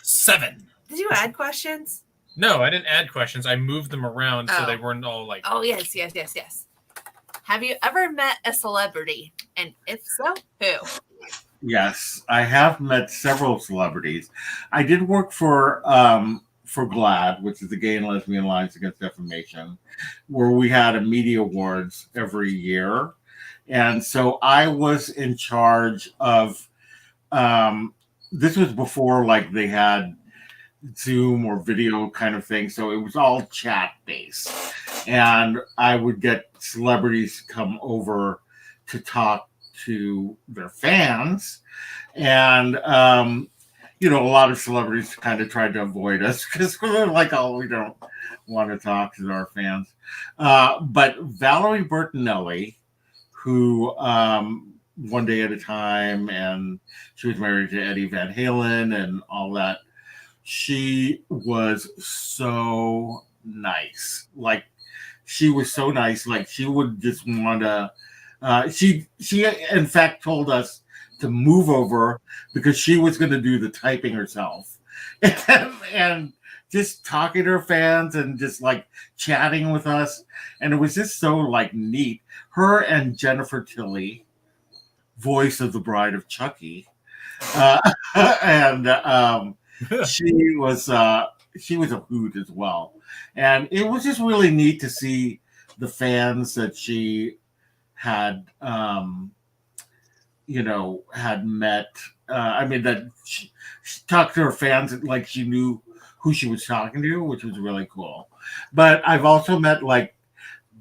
7. Did you add questions? No, I didn't add questions. I moved them around so Oh. they weren't all like. Oh, yes. Have you ever met a celebrity? And if so, who? Yes, I have met several celebrities. I did work for GLAAD, which is the Gay and Lesbian Alliance Against Defamation, where we had a media awards every year. And so I was in charge of this was before like they had Zoom or video kind of thing. So it was all chat based. And I would get celebrities come over to talk to their fans. And you know, a lot of celebrities kind of tried to avoid us because we're like, oh, we don't want to talk to our fans. But Valerie Bertinelli, who One Day at a Time, and she was married to Eddie Van Halen and all that, she was so nice. Like, she was so nice. Like, she would just want to, she in fact told us to move over because she was going to do the typing herself. And just talking to her fans and just like chatting with us. And it was just so like neat. Her and Jennifer Tilly, voice of the Bride of Chucky. And she was a hoot as well. And it was just really neat to see the fans that she had had met. That she talked to her fans like she knew who she was talking to, which was really cool. But I've also met like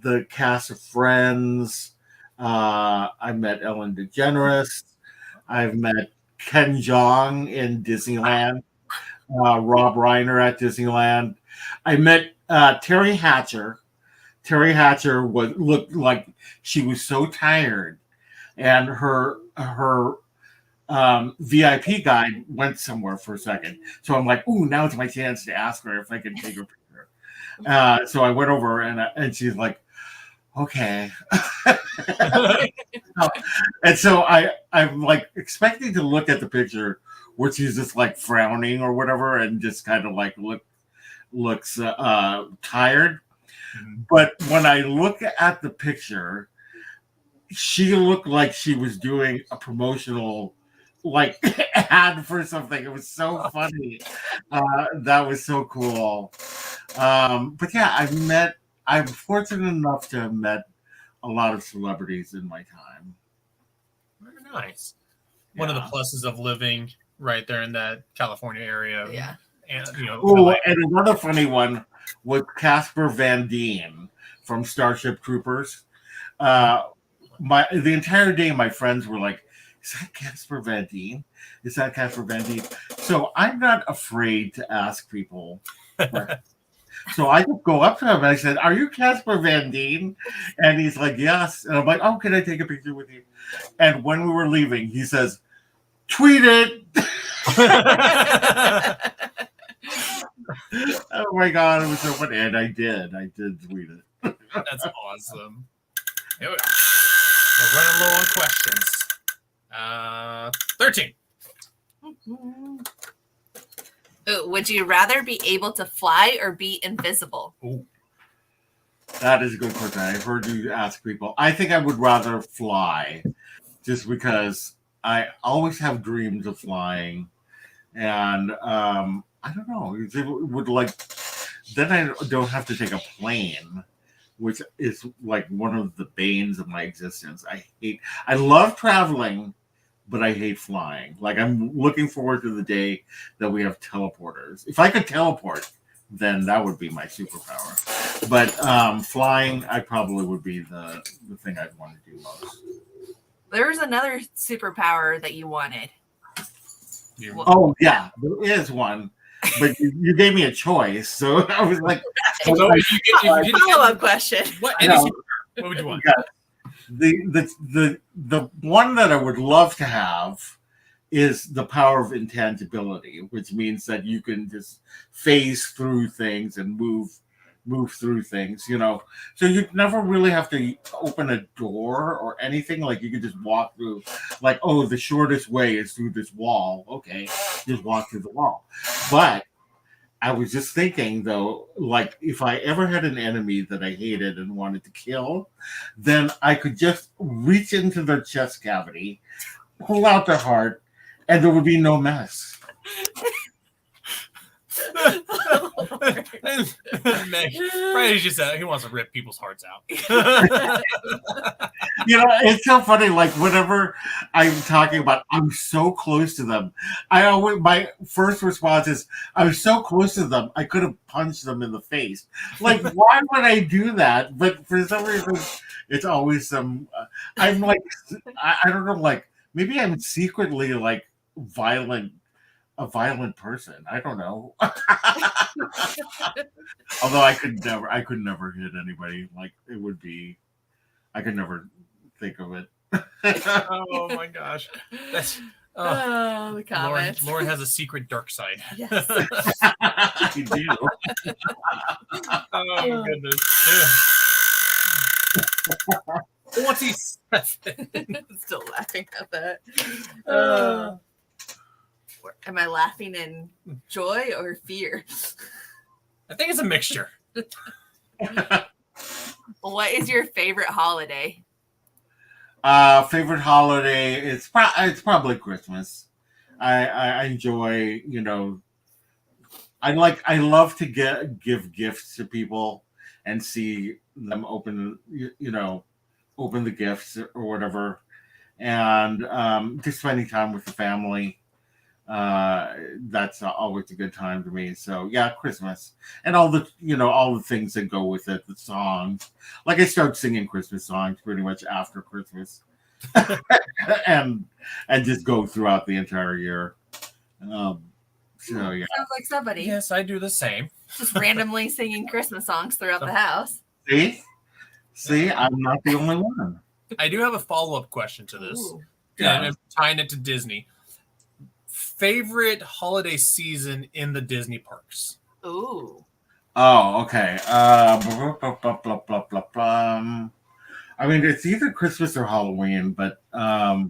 the cast of Friends. I met Ellen DeGeneres. I've met Ken Jeong in Disneyland. Rob Reiner at Disneyland. I met Terry Hatcher. Terry Hatcher looked like she was so tired, and her VIP guide went somewhere for a second. So I'm like, "Ooh, now it's my chance to ask her if I can take her picture." So I went over and she's like, "Okay." And so I'm like expecting to look at the picture where she's just like frowning or whatever, and just kind of like looks tired. But when I look at the picture, she looked like she was doing a promotional like ad for something. It was so funny. That was so cool. But yeah, I'm fortunate enough to have met a lot of celebrities in my time. Very nice. One of the pluses of living right there in that California area. Yeah. And and another funny one was Casper Van Dien from Starship Troopers. The entire day, my friends were like, "Is that Casper Van Dien? Is that Casper Van Dien?" So I'm not afraid to ask people. So I just go up to him and I said, "Are you Casper Van Dien?" And he's like, "Yes." And I'm like, "Oh, can I take a picture with you?" And when we were leaving, he says, "Tweet it." Oh my God, it was so funny. And I did tweet it. That's awesome. We're running low on questions. 13. Would you rather be able to fly or be invisible? Ooh. That is a good question. I've heard you ask people. I think I would rather fly, just because I always have dreams of flying, and I don't know. It would like then I don't have to take a plane, which is like one of the banes of my existence. I love traveling, but I hate flying. Like, I'm looking forward to the day that we have teleporters. If I could teleport, then that would be my superpower. But flying, I probably would be the thing I'd want to do most. There's another superpower that you wanted. Oh, yeah, there is one. But you gave me a choice, so I was like, follow-up question. What would you want? Yeah. The one that I would love to have is the power of intangibility, which means that you can just phase through things and move through things, So you'd never really have to open a door or anything. Like, you could just walk through, like, oh, the shortest way is through this wall. Okay, just walk through the wall. But I was just thinking, though, like, if I ever had an enemy that I hated and wanted to kill, then I could just reach into their chest cavity, pull out their heart, and there would be no mess. Meg, right as you said, he wants to rip people's hearts out. It's so funny. Like, whenever I'm talking about, I'm so close to them, my first response is, I'm so close to them, I could have punched them in the face. Like, why would I do that? But for some reason, it's always some. I'm like, I don't know. Like, maybe I'm secretly like a violent person. I don't know. Although I could never hit anybody. Like, it would be, I could never think of it. Oh my gosh. That's the comments. Loren has a secret dark side. Yes. I do. Oh my goodness. Yeah. What's he Still laughing at that. Am I laughing in joy or fear? I think it's a mixture. What is your favorite holiday? Favorite holiday? It's probably Christmas. I enjoy, I love to give gifts to people and see them open the gifts or whatever. and just spending time with the family. That's always a good time to me. So yeah, Christmas and all the things that go with it, the songs. Like I start singing Christmas songs pretty much after Christmas, and just go throughout the entire year. So yeah, Sounds like somebody Yes, I do the same. just randomly singing Christmas songs throughout the house. see, I'm not the only one. I do have a follow-up question to this. Ooh. Yeah. And tying it to Disney. Favorite holiday season in the Disney parks? Ooh. Oh, okay. Blah, blah, blah, blah, blah, blah. I mean, it's either Christmas or Halloween, but I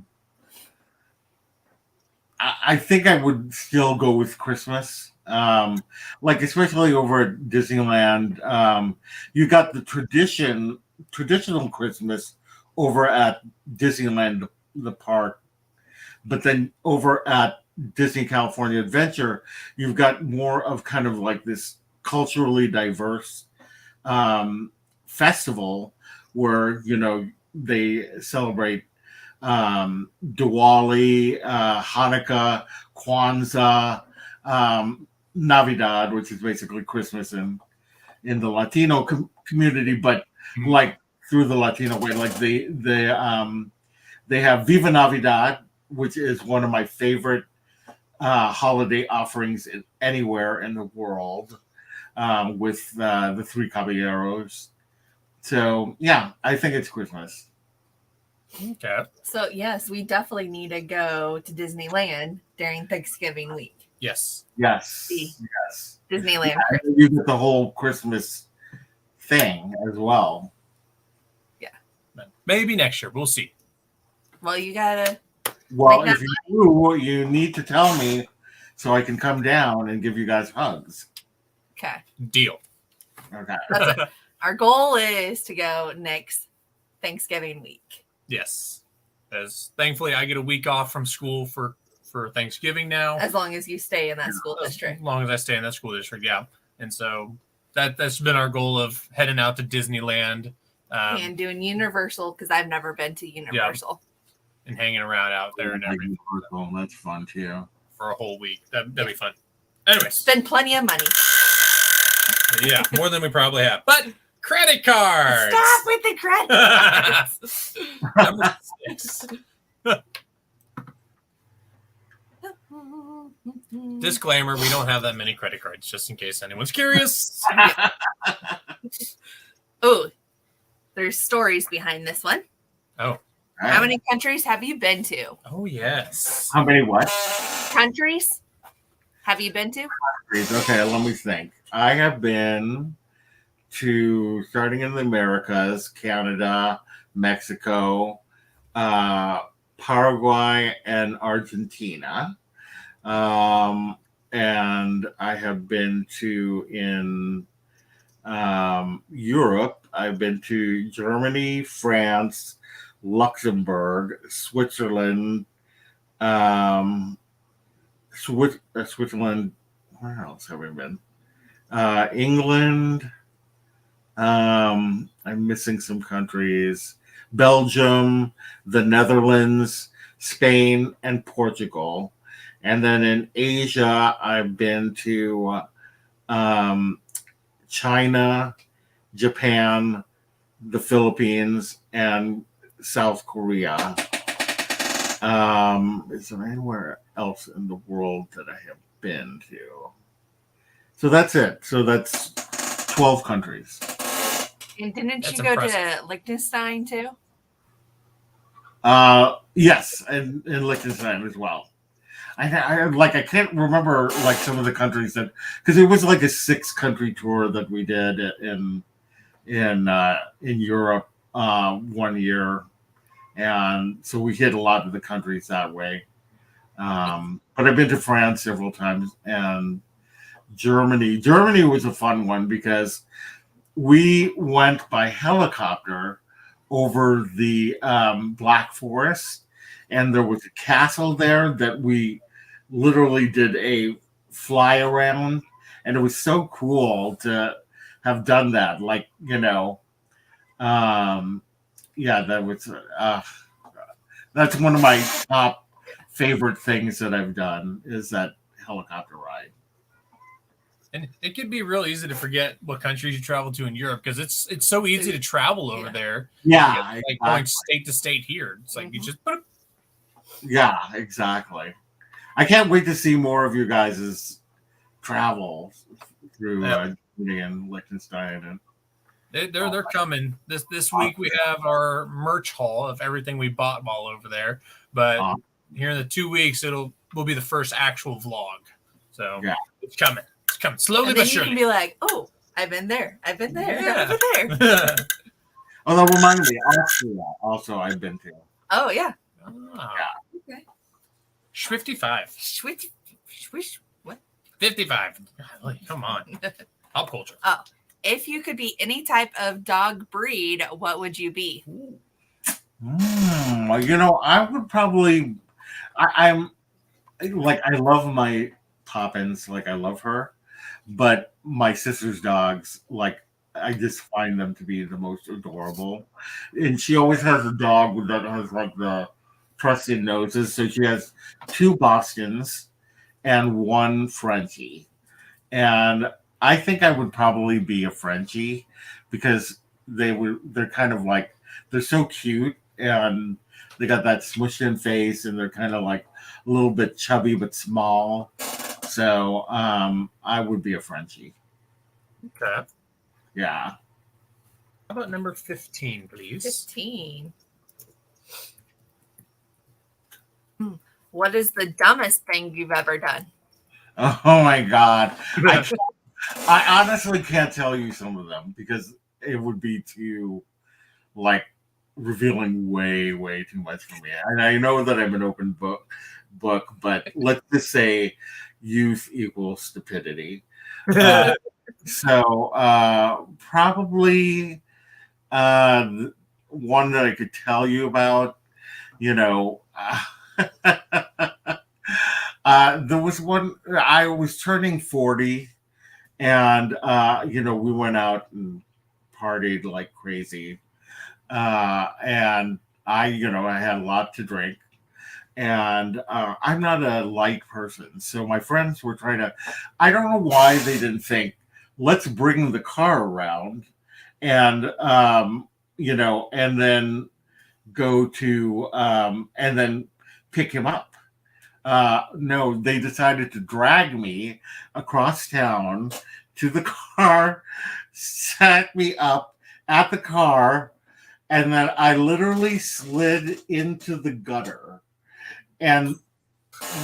think I would still go with Christmas. Like especially over at Disneyland, you got the traditional Christmas over at Disneyland, the park, but then over at Disney California Adventure, you've got more of kind of like this culturally diverse festival where they celebrate Diwali, Hanukkah, Kwanzaa, Navidad, which is basically Christmas in the Latino community, but like through the Latino way, like they have Viva Navidad, which is one of my favorite holiday offerings anywhere in the world, with the Three Caballeros. So yeah, I think it's Christmas. Okay. So yes, we definitely need to go to Disneyland during Thanksgiving week. Yes. See. Yes. Disneyland. Yeah, you get the whole Christmas thing as well. Maybe next year. We'll see. Well, you gotta. Well, if you do, you need to tell me so I can come down and give you guys hugs. Okay. Deal. Okay. That's it. Our goal is to go next Thanksgiving week. Yes. As thankfully I get a week off from school for Thanksgiving now. As long as you stay in that school As district. long as I stay in that school district, yeah. And so that's been our goal of heading out to Disneyland. And doing Universal, because I've never been to Universal. And hanging around out there and everything. That's fun too. For a whole week. That'd be fun. Anyways. Spend plenty of money. Yeah, more than we probably have. But credit cards. Stop with the credit cards. Number 6. Disclaimer, we don't have that many credit cards, just in case anyone's curious. Oh, there's stories behind this one. Oh. How many countries have you been to? Oh, yes. How many what? Countries have you been to? Okay, let me think. I have been to, starting in the Americas, Canada, Mexico, Paraguay, and Argentina. And I have been to, in Europe, I've been to Germany, France, Luxembourg, Switzerland, Switzerland. Where else have we been? England. I'm missing some countries. Belgium, the Netherlands, Spain, and Portugal. And then in Asia, I've been to China, Japan, the Philippines, and South Korea. Is there anywhere else in the world that I have been to? So that's it. So that's 12 countries. And didn't That's you go impressive. to Liechtenstein too? Yes, and Liechtenstein as well. I can't remember like some of the countries that, because it was like a 6-country tour that we did in Europe 1 year, and so we hit a lot of the countries that way. But I've been to France several times, and Germany. Germany was a fun one because we went by helicopter over the Black Forest, and there was a castle there that we literally did a fly around, and it was so cool to have done that. Like, that was That's one of my top favorite things that I've done is that helicopter ride. And it can be real easy to forget what countries you travel to in Europe because it's so easy to travel over there. Yeah, like going state to state here. It's like you just Yeah, exactly. I can't wait to see more of you guys' travel through Germany and Liechtenstein and they're coming. This week we have our merch haul of everything we bought while over there. But here in the 2 weeks we'll be the first actual vlog. So it's coming. It's coming slowly but surely. You can be like, oh, I've been there. I've been there. Yeah. I've been there. Although remind me, Austria also I've been to. Oh yeah. Okay. 55. What? 55. Golly, come on. Pop culture. Oh. If you could be any type of dog breed, what would you be? I would probably. I'm like I love my Poppins, like I love her, but my sister's dogs, like I just find them to be the most adorable. And she always has a dog that has like the trusted noses. So she has 2 Bostons and 1 Frenchie, and I think I would probably be a Frenchie because they're kind of like they're so cute and they got that smushed in face and they're kind of like a little bit chubby but small. So I would be a Frenchie. Okay. Yeah. How about number 15, please? 15. What is the dumbest thing you've ever done? Oh my God. I honestly can't tell you some of them because it would be too, like, revealing way, way too much for me. And I know that I'm an open book, but let's just say youth equals stupidity. So probably one that I could tell you about, there was one, I was turning 40. And, we went out and partied like crazy. And I had a lot to drink. And I'm not a light person. So my friends were I don't know why they didn't think, let's bring the car around and, and then go to, and then pick him up. No, they decided to drag me across town to the car, sat me up at the car, and then I literally slid into the gutter. And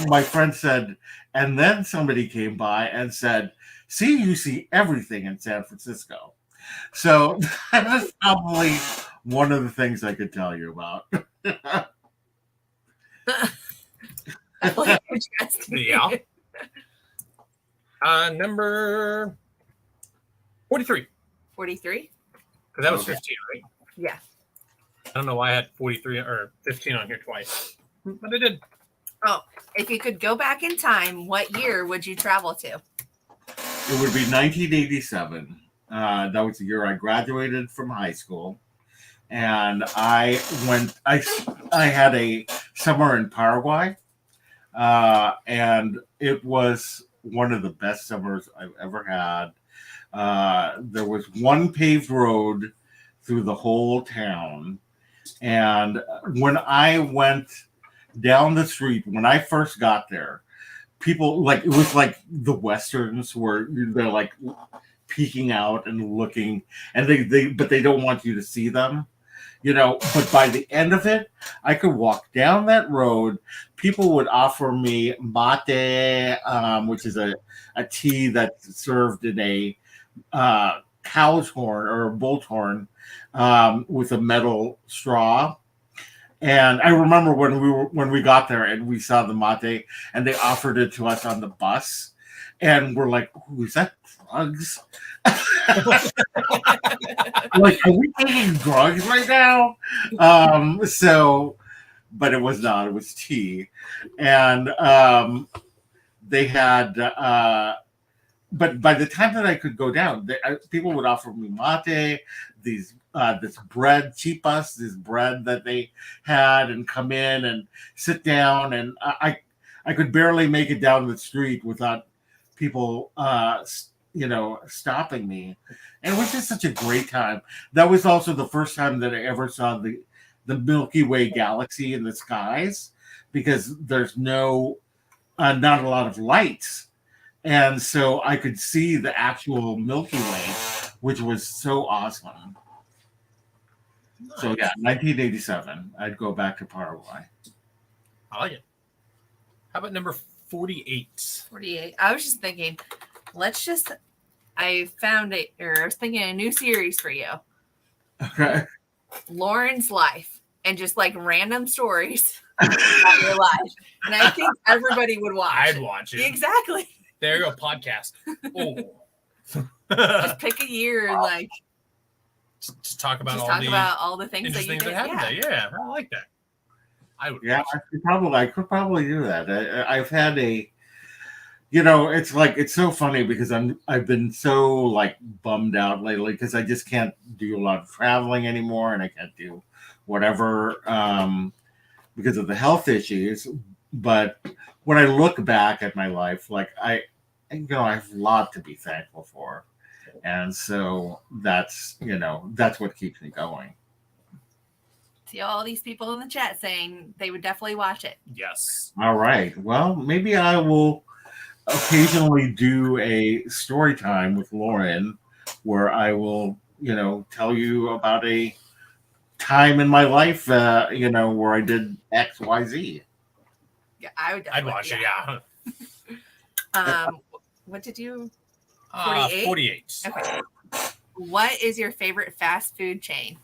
my friend said, and then somebody came by and said, see, you see everything in San Francisco. So that was probably one of the things I could tell you about. Yeah. Number 43. 43? Because that was 15, right? Yeah. I don't know why I had 43 or 15 on here twice, but I did. Oh, if you could go back in time, what year would you travel to? It would be 1987. That was the year I graduated from high school. And I had a summer in Paraguay. And it was one of the best summers I've ever had. There was one paved road through the whole town. And when I went down the street, when I first got there, people it was like the Westerns where they're like peeking out and looking, and they don't want you to see them. But by the end of it, I could walk down that road. People would offer me mate, which is a tea that's served in a cow's horn or a bull's horn with a metal straw. And I remember when we got there and we saw the mate and they offered it to us on the bus, and we're like, "Ooh, is that drugs?" Like, are we taking drugs right now? But it was not. It was tea, and they had but by the time that I could go down, people would offer me mate, these this bread, chipas, this bread that they had, and come in and sit down, and I could barely make it down the street without people stopping me, and it was just such a great time. That was also the first time that I ever saw the Milky Way galaxy in the skies, because there's not a lot of lights. And so I could see the actual Milky Way, which was so awesome. Nice. So yeah, 1987, I'd go back to Paraguay. I like it. How about number 48? 48. I was just thinking, I was thinking a new series for you. Okay. Loren's life, and just like random stories about your life. And I think everybody would watch. I'd watch it. Exactly. There you go, podcast. Oh. Just pick a year and like just talk about all the things that you did. Happened. Yeah, I like that. I would. Yeah, I could probably do that. I've had it's so funny because I've been so like bummed out lately because I just can't do a lot of traveling anymore, and I can't do whatever because of the health issues. But when I look back at my life, like I have a lot to be thankful for, and so that's what keeps me going. See all these people in the chat saying they would definitely watch it. Yes. All right. Well, maybe I will occasionally do a story time with Loren where I will, tell you about a time in my life, where I did X, Y, Z. Yeah, I'd watch it. Yeah. What did you? 48. 48. Okay. What is your favorite fast food chain?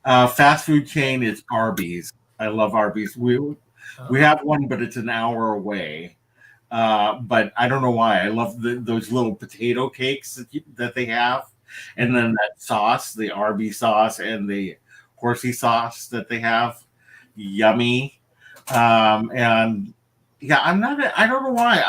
Fast food chain is Arby's. I love Arby's. We have one, but it's an hour away. But I don't know why. I love those little potato cakes that they have, and then that sauce, the Arby's sauce, and the horsey sauce that they have. Yummy. And yeah, I don't know why.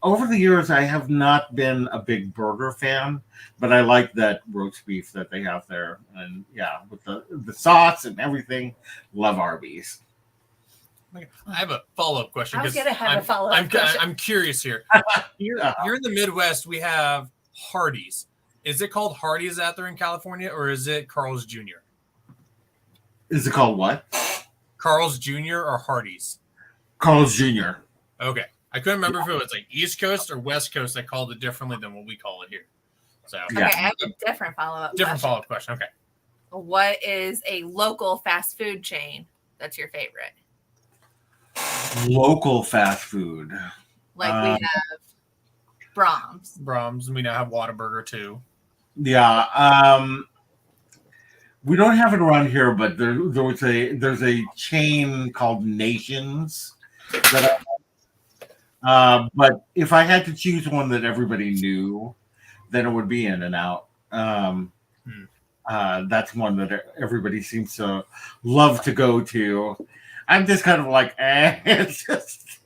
Over the years, I have not been a big burger fan, but I like that roast beef that they have there, and yeah, with the sauce and everything. Love Arby's. I have a follow-up question. I was gonna have a follow-up question. I'm curious here. You're in the Midwest. We have Hardee's. Is it called Hardee's out there in California, or is it Carl's Jr.? Is it called what? Carl's Jr. or Hardee's? Carl's Jr. Okay. I couldn't remember if it was like East Coast or West Coast that called it differently than what we call it here. So okay, I have a different follow-up question. Okay. What is a local fast food chain that's your favorite? Local fast food. Like we have Brahms. And we now have Whataburger too. Yeah. We don't have it around here, but there's a chain called Nations but if I had to choose one that everybody knew, then it would be In-N-Out. That's one that everybody seems to love to go to. I'm just kind of like, it's just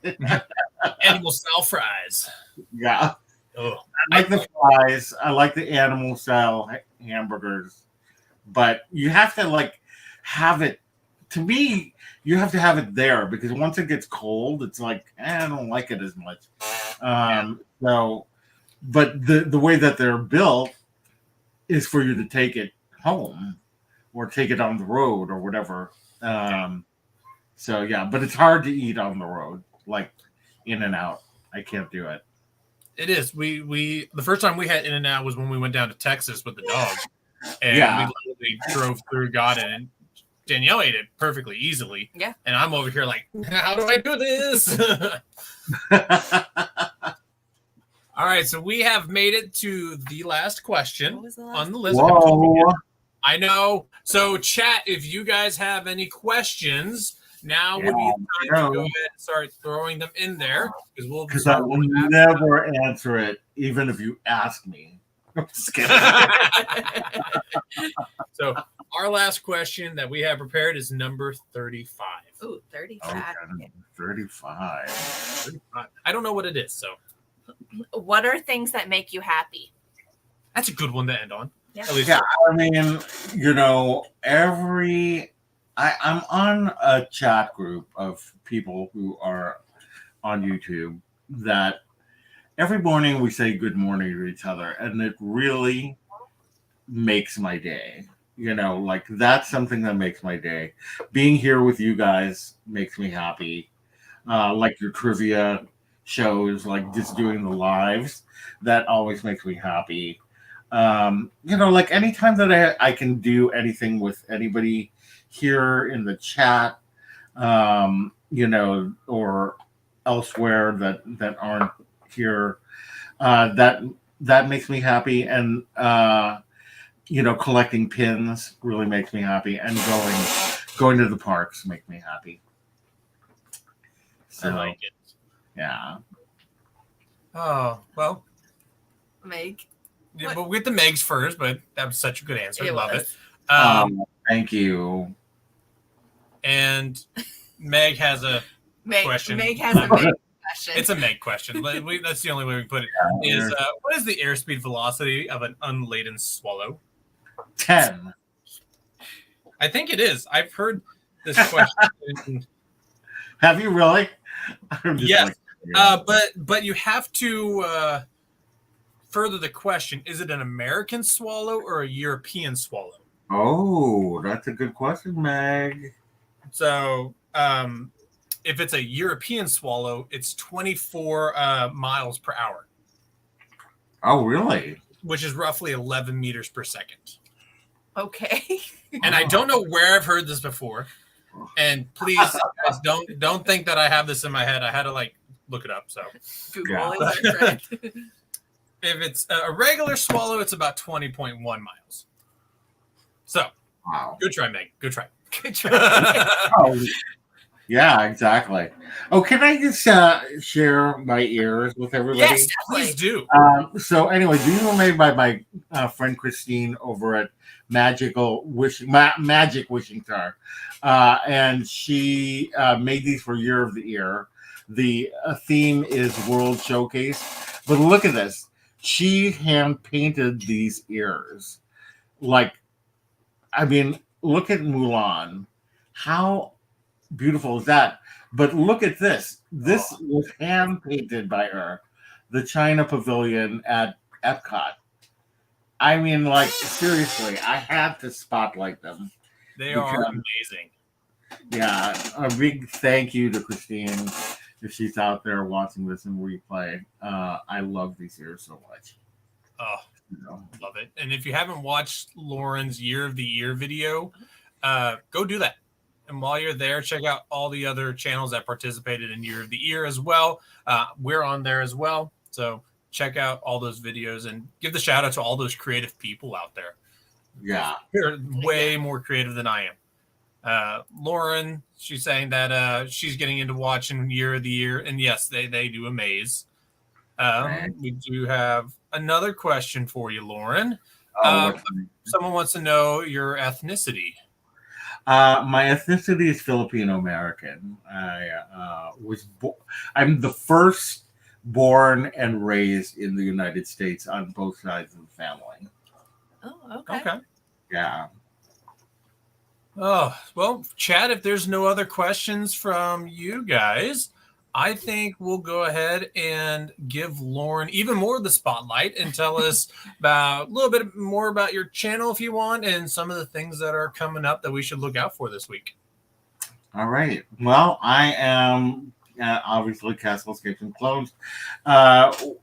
animal style fries. Yeah. Oh. I like the fries. I like the animal style hamburgers. But you have to like have it. To me, you have to have it there because once it gets cold, it's like I don't like it as much. So, but the way that they're built is for you to take it home or take it on the road or whatever. So yeah, but it's hard to eat on the road, like In-N-Out. I can't do it. It is. We the first time we had In-N-Out was when we went down to Texas with the dog, and we literally drove through, got it, and Danielle ate it perfectly easily. Yeah. And I'm over here like, how do I do this? All right, so we have made it to the last question on the list. Whoa. I know. So chat, if you guys have any questions, now would be the time to go ahead and start throwing them in there because I will never answer it, even if you ask me. I'm just kidding. So our last question that we have prepared is number 35. Ooh, 35. Okay, 35. 35. I don't know what it is, so What are things that make you happy? That's a good one to end on. Yeah. At least Yeah, I mean, you know, I'm on a chat group of people who are on YouTube that every morning we say good morning to each other, and it really makes my day. You know, like that's something that makes my day. Being here with you guys makes me happy. Like your trivia shows, like just doing the lives, that always makes me happy. You know, like anytime that I can do anything with anybody here in the chat, you know, or elsewhere that aren't here, that makes me happy. And you know, collecting pins really makes me happy, and going to the parks make me happy. So, I like it. yeah. Oh, well. Meg. Yeah, we'll get the Megs first, but that was such a good answer. It Love was. it. Thank you. And Meg has a question. Meg has a Meg question. It's a Meg question. That's the only way we can put it. Is what is the airspeed velocity of an unladen swallow? 10. I think it is. I've heard this question. Have you really? Yes. But you have to further the question. Is it an American swallow or a European swallow? Oh, that's a good question, Meg. So if it's a European swallow, it's 24 miles per hour. Oh, really? Which is roughly 11 meters per second. Okay. And I don't know where I've heard this before. And please, guys, don't think that I have this in my head. I had to look it up. So Google is our friend. If it's a regular swallow, it's about 20.1 miles. So, wow. Good try, Meg. Good try. Good try. Oh, yeah, exactly. Oh, can I just share my ears with everybody? Yes, please do. So anyway, these were made by my friend Christine over at Magic Wishing Star, and she made these for Year of the Ear. The theme is World Showcase, but look at this. She hand painted these ears. Like, I mean, look at Mulan. How beautiful is that? But look at this. This was hand painted by her. The China Pavilion at Epcot. I mean, like, seriously, I had to spotlight them. They are amazing. Yeah, a big thank you to Christine if she's out there watching this in replay. I love these ears so much. Oh, love it. And if you haven't watched Loren's Year of the Year video, go do that. And while you're there, check out all the other channels that participated in Year of the Year as well. We're on there as well. So check out all those videos and give the shout out to all those creative people out there. Yeah. They're way more creative than I am. Loren, she's saying that she's getting into watching Year of the Year. And yes, they do amaze. We do have another question for you, Loren. Someone wants to know your ethnicity. My ethnicity is Filipino American. I'm the first born and raised in the United States on both sides of the family. Oh, okay. Okay. Yeah. Oh, well, Chad, if there's no other questions from you guys, I think we'll go ahead and give Loren even more of the spotlight and tell us about a little bit more about your channel if you want and some of the things that are coming up that we should look out for this week. All right. Well, I am obviously CastlesCapesandClones.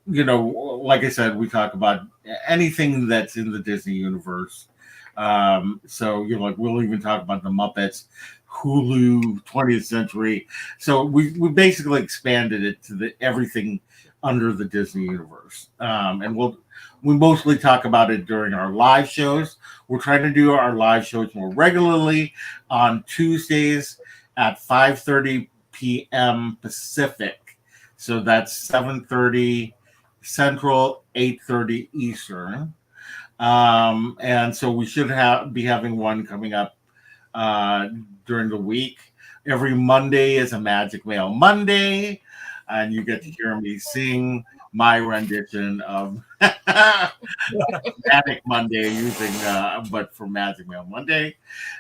You know, like I said, we talk about anything that's in the Disney universe. So, you know, like we'll even talk about the Muppets, Hulu, 20th Century. So we basically expanded it to everything under the Disney universe. And we mostly talk about it during our live shows. We're trying to do our live shows more regularly on Tuesdays at 5:30 p.m. Pacific. So that's 7:30 Central, 8:30 Eastern. And so we should be having one coming up during the week. Every Monday is a Magic Mail Monday. and you get to hear me sing my rendition of Manic Monday using, but for Magic Mail Monday.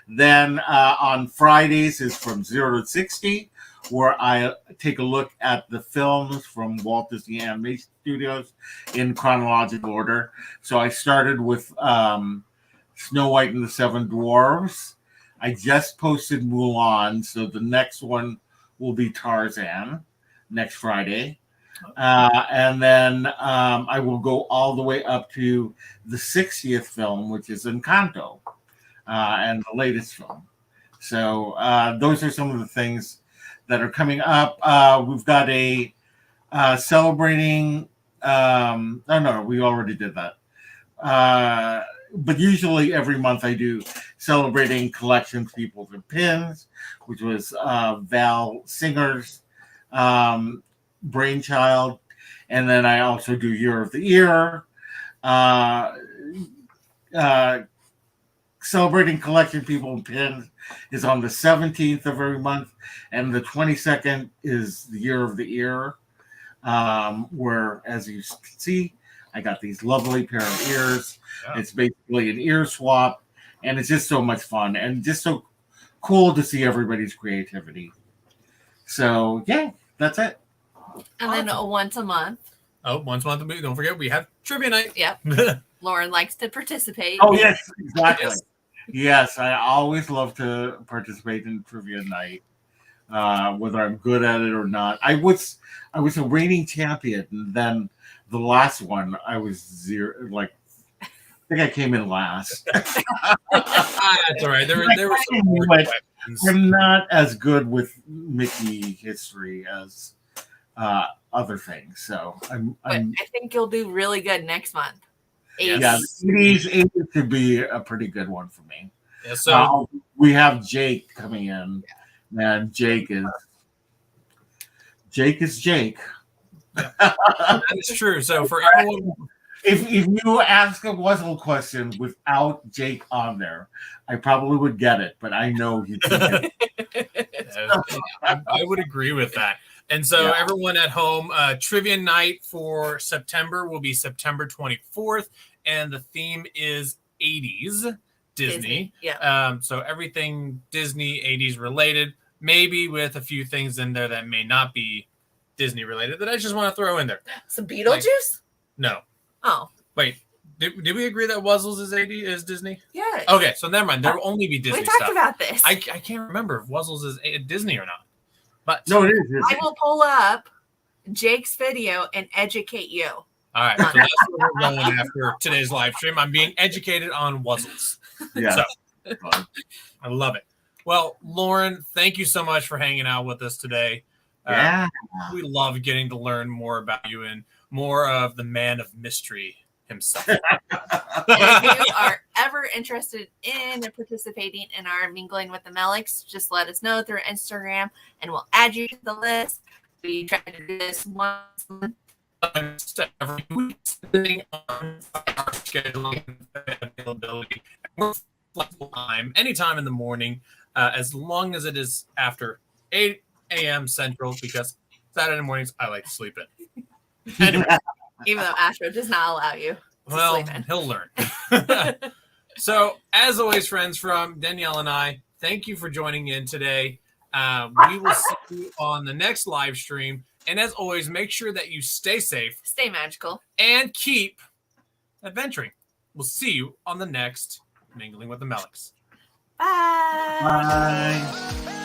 Then on Fridays is from 0 to 60, where I take a look at the films from Walt Disney Animation Studios in chronological order. So I started with Snow White and the Seven Dwarfs. I just posted Mulan, so the next one will be Tarzan next Friday. And then I will go all the way up to the 60th film, which is Encanto, and the latest film. So those are some of the things that are coming up. We've got a celebrating. No, we already did that. But usually every month I do celebrating collections, peoples, and pins, which was Val Singer's brainchild. And then I also do Year of the Year. Celebrating collection, people, and pins is on the 17th of every month. And the 22nd is the Year of the Year, where, as you can see, I got these lovely pair of ears. Yeah. It's basically an ear swap, and it's just so much fun and just so cool to see everybody's creativity. So, yeah, that's it. And then once a month. Oh, once a month. Don't forget, we have trivia night. Yep. Loren likes to participate. Oh, yes, exactly. Yes, I always love to participate in trivia night, whether I'm good at it or not. I was a reigning champion, and then the last one, I was zero. Like, I think I came in last. That's all right. There were some. I'm not as good with Mickey history as other things, so I think you'll do really good next month. 80s. Yeah, the 80s could be a pretty good one for me. Yeah, so we have Jake coming in, and Jake is Jake. Yeah, that is true. So for everyone, if you ask a Wuzzle question without Jake on there, I probably would get it, but I know he'd get it. I would agree with that. And so everyone at home, trivia night for September will be September 24th, and the theme is 80s Disney. Yeah. So everything Disney 80s related, maybe with a few things in there that may not be Disney related that I just want to throw in there. Some Beetlejuice? No. Oh. Wait. Did we agree that Wuzzles is Disney? Yeah. Okay, so never mind. There will only be Disney stuff. We talked stuff. about this. I can't remember if Wuzzles is Disney or not. But no, it is. I will pull up Jake's video and educate you. All right, so that's what we're going after today's live stream. I'm being educated on Wuzzles. Yeah. So, I love it. Well, Loren, thank you so much for hanging out with us today. Yeah. We love getting to learn more about you and more of the man of mystery himself. If you are ever interested in participating in our Mingling with the Melicks, just let us know through Instagram and we'll add you to the list. We try to do this once a month. Every week, depending on our scheduling and availability. We're flexible time, anytime in the morning, as long as it is after 8 a.m. Central, because Saturday mornings I like to sleep in. Anyway. Even though Astro does not allow you to sleep in. He'll learn. So, as always, friends, from Danielle and I, thank you for joining in today. We will see you on the next live stream. And as always, make sure that you stay safe, stay magical, and keep adventuring. We'll see you on the next Mingling with the Melicks. Bye. Bye.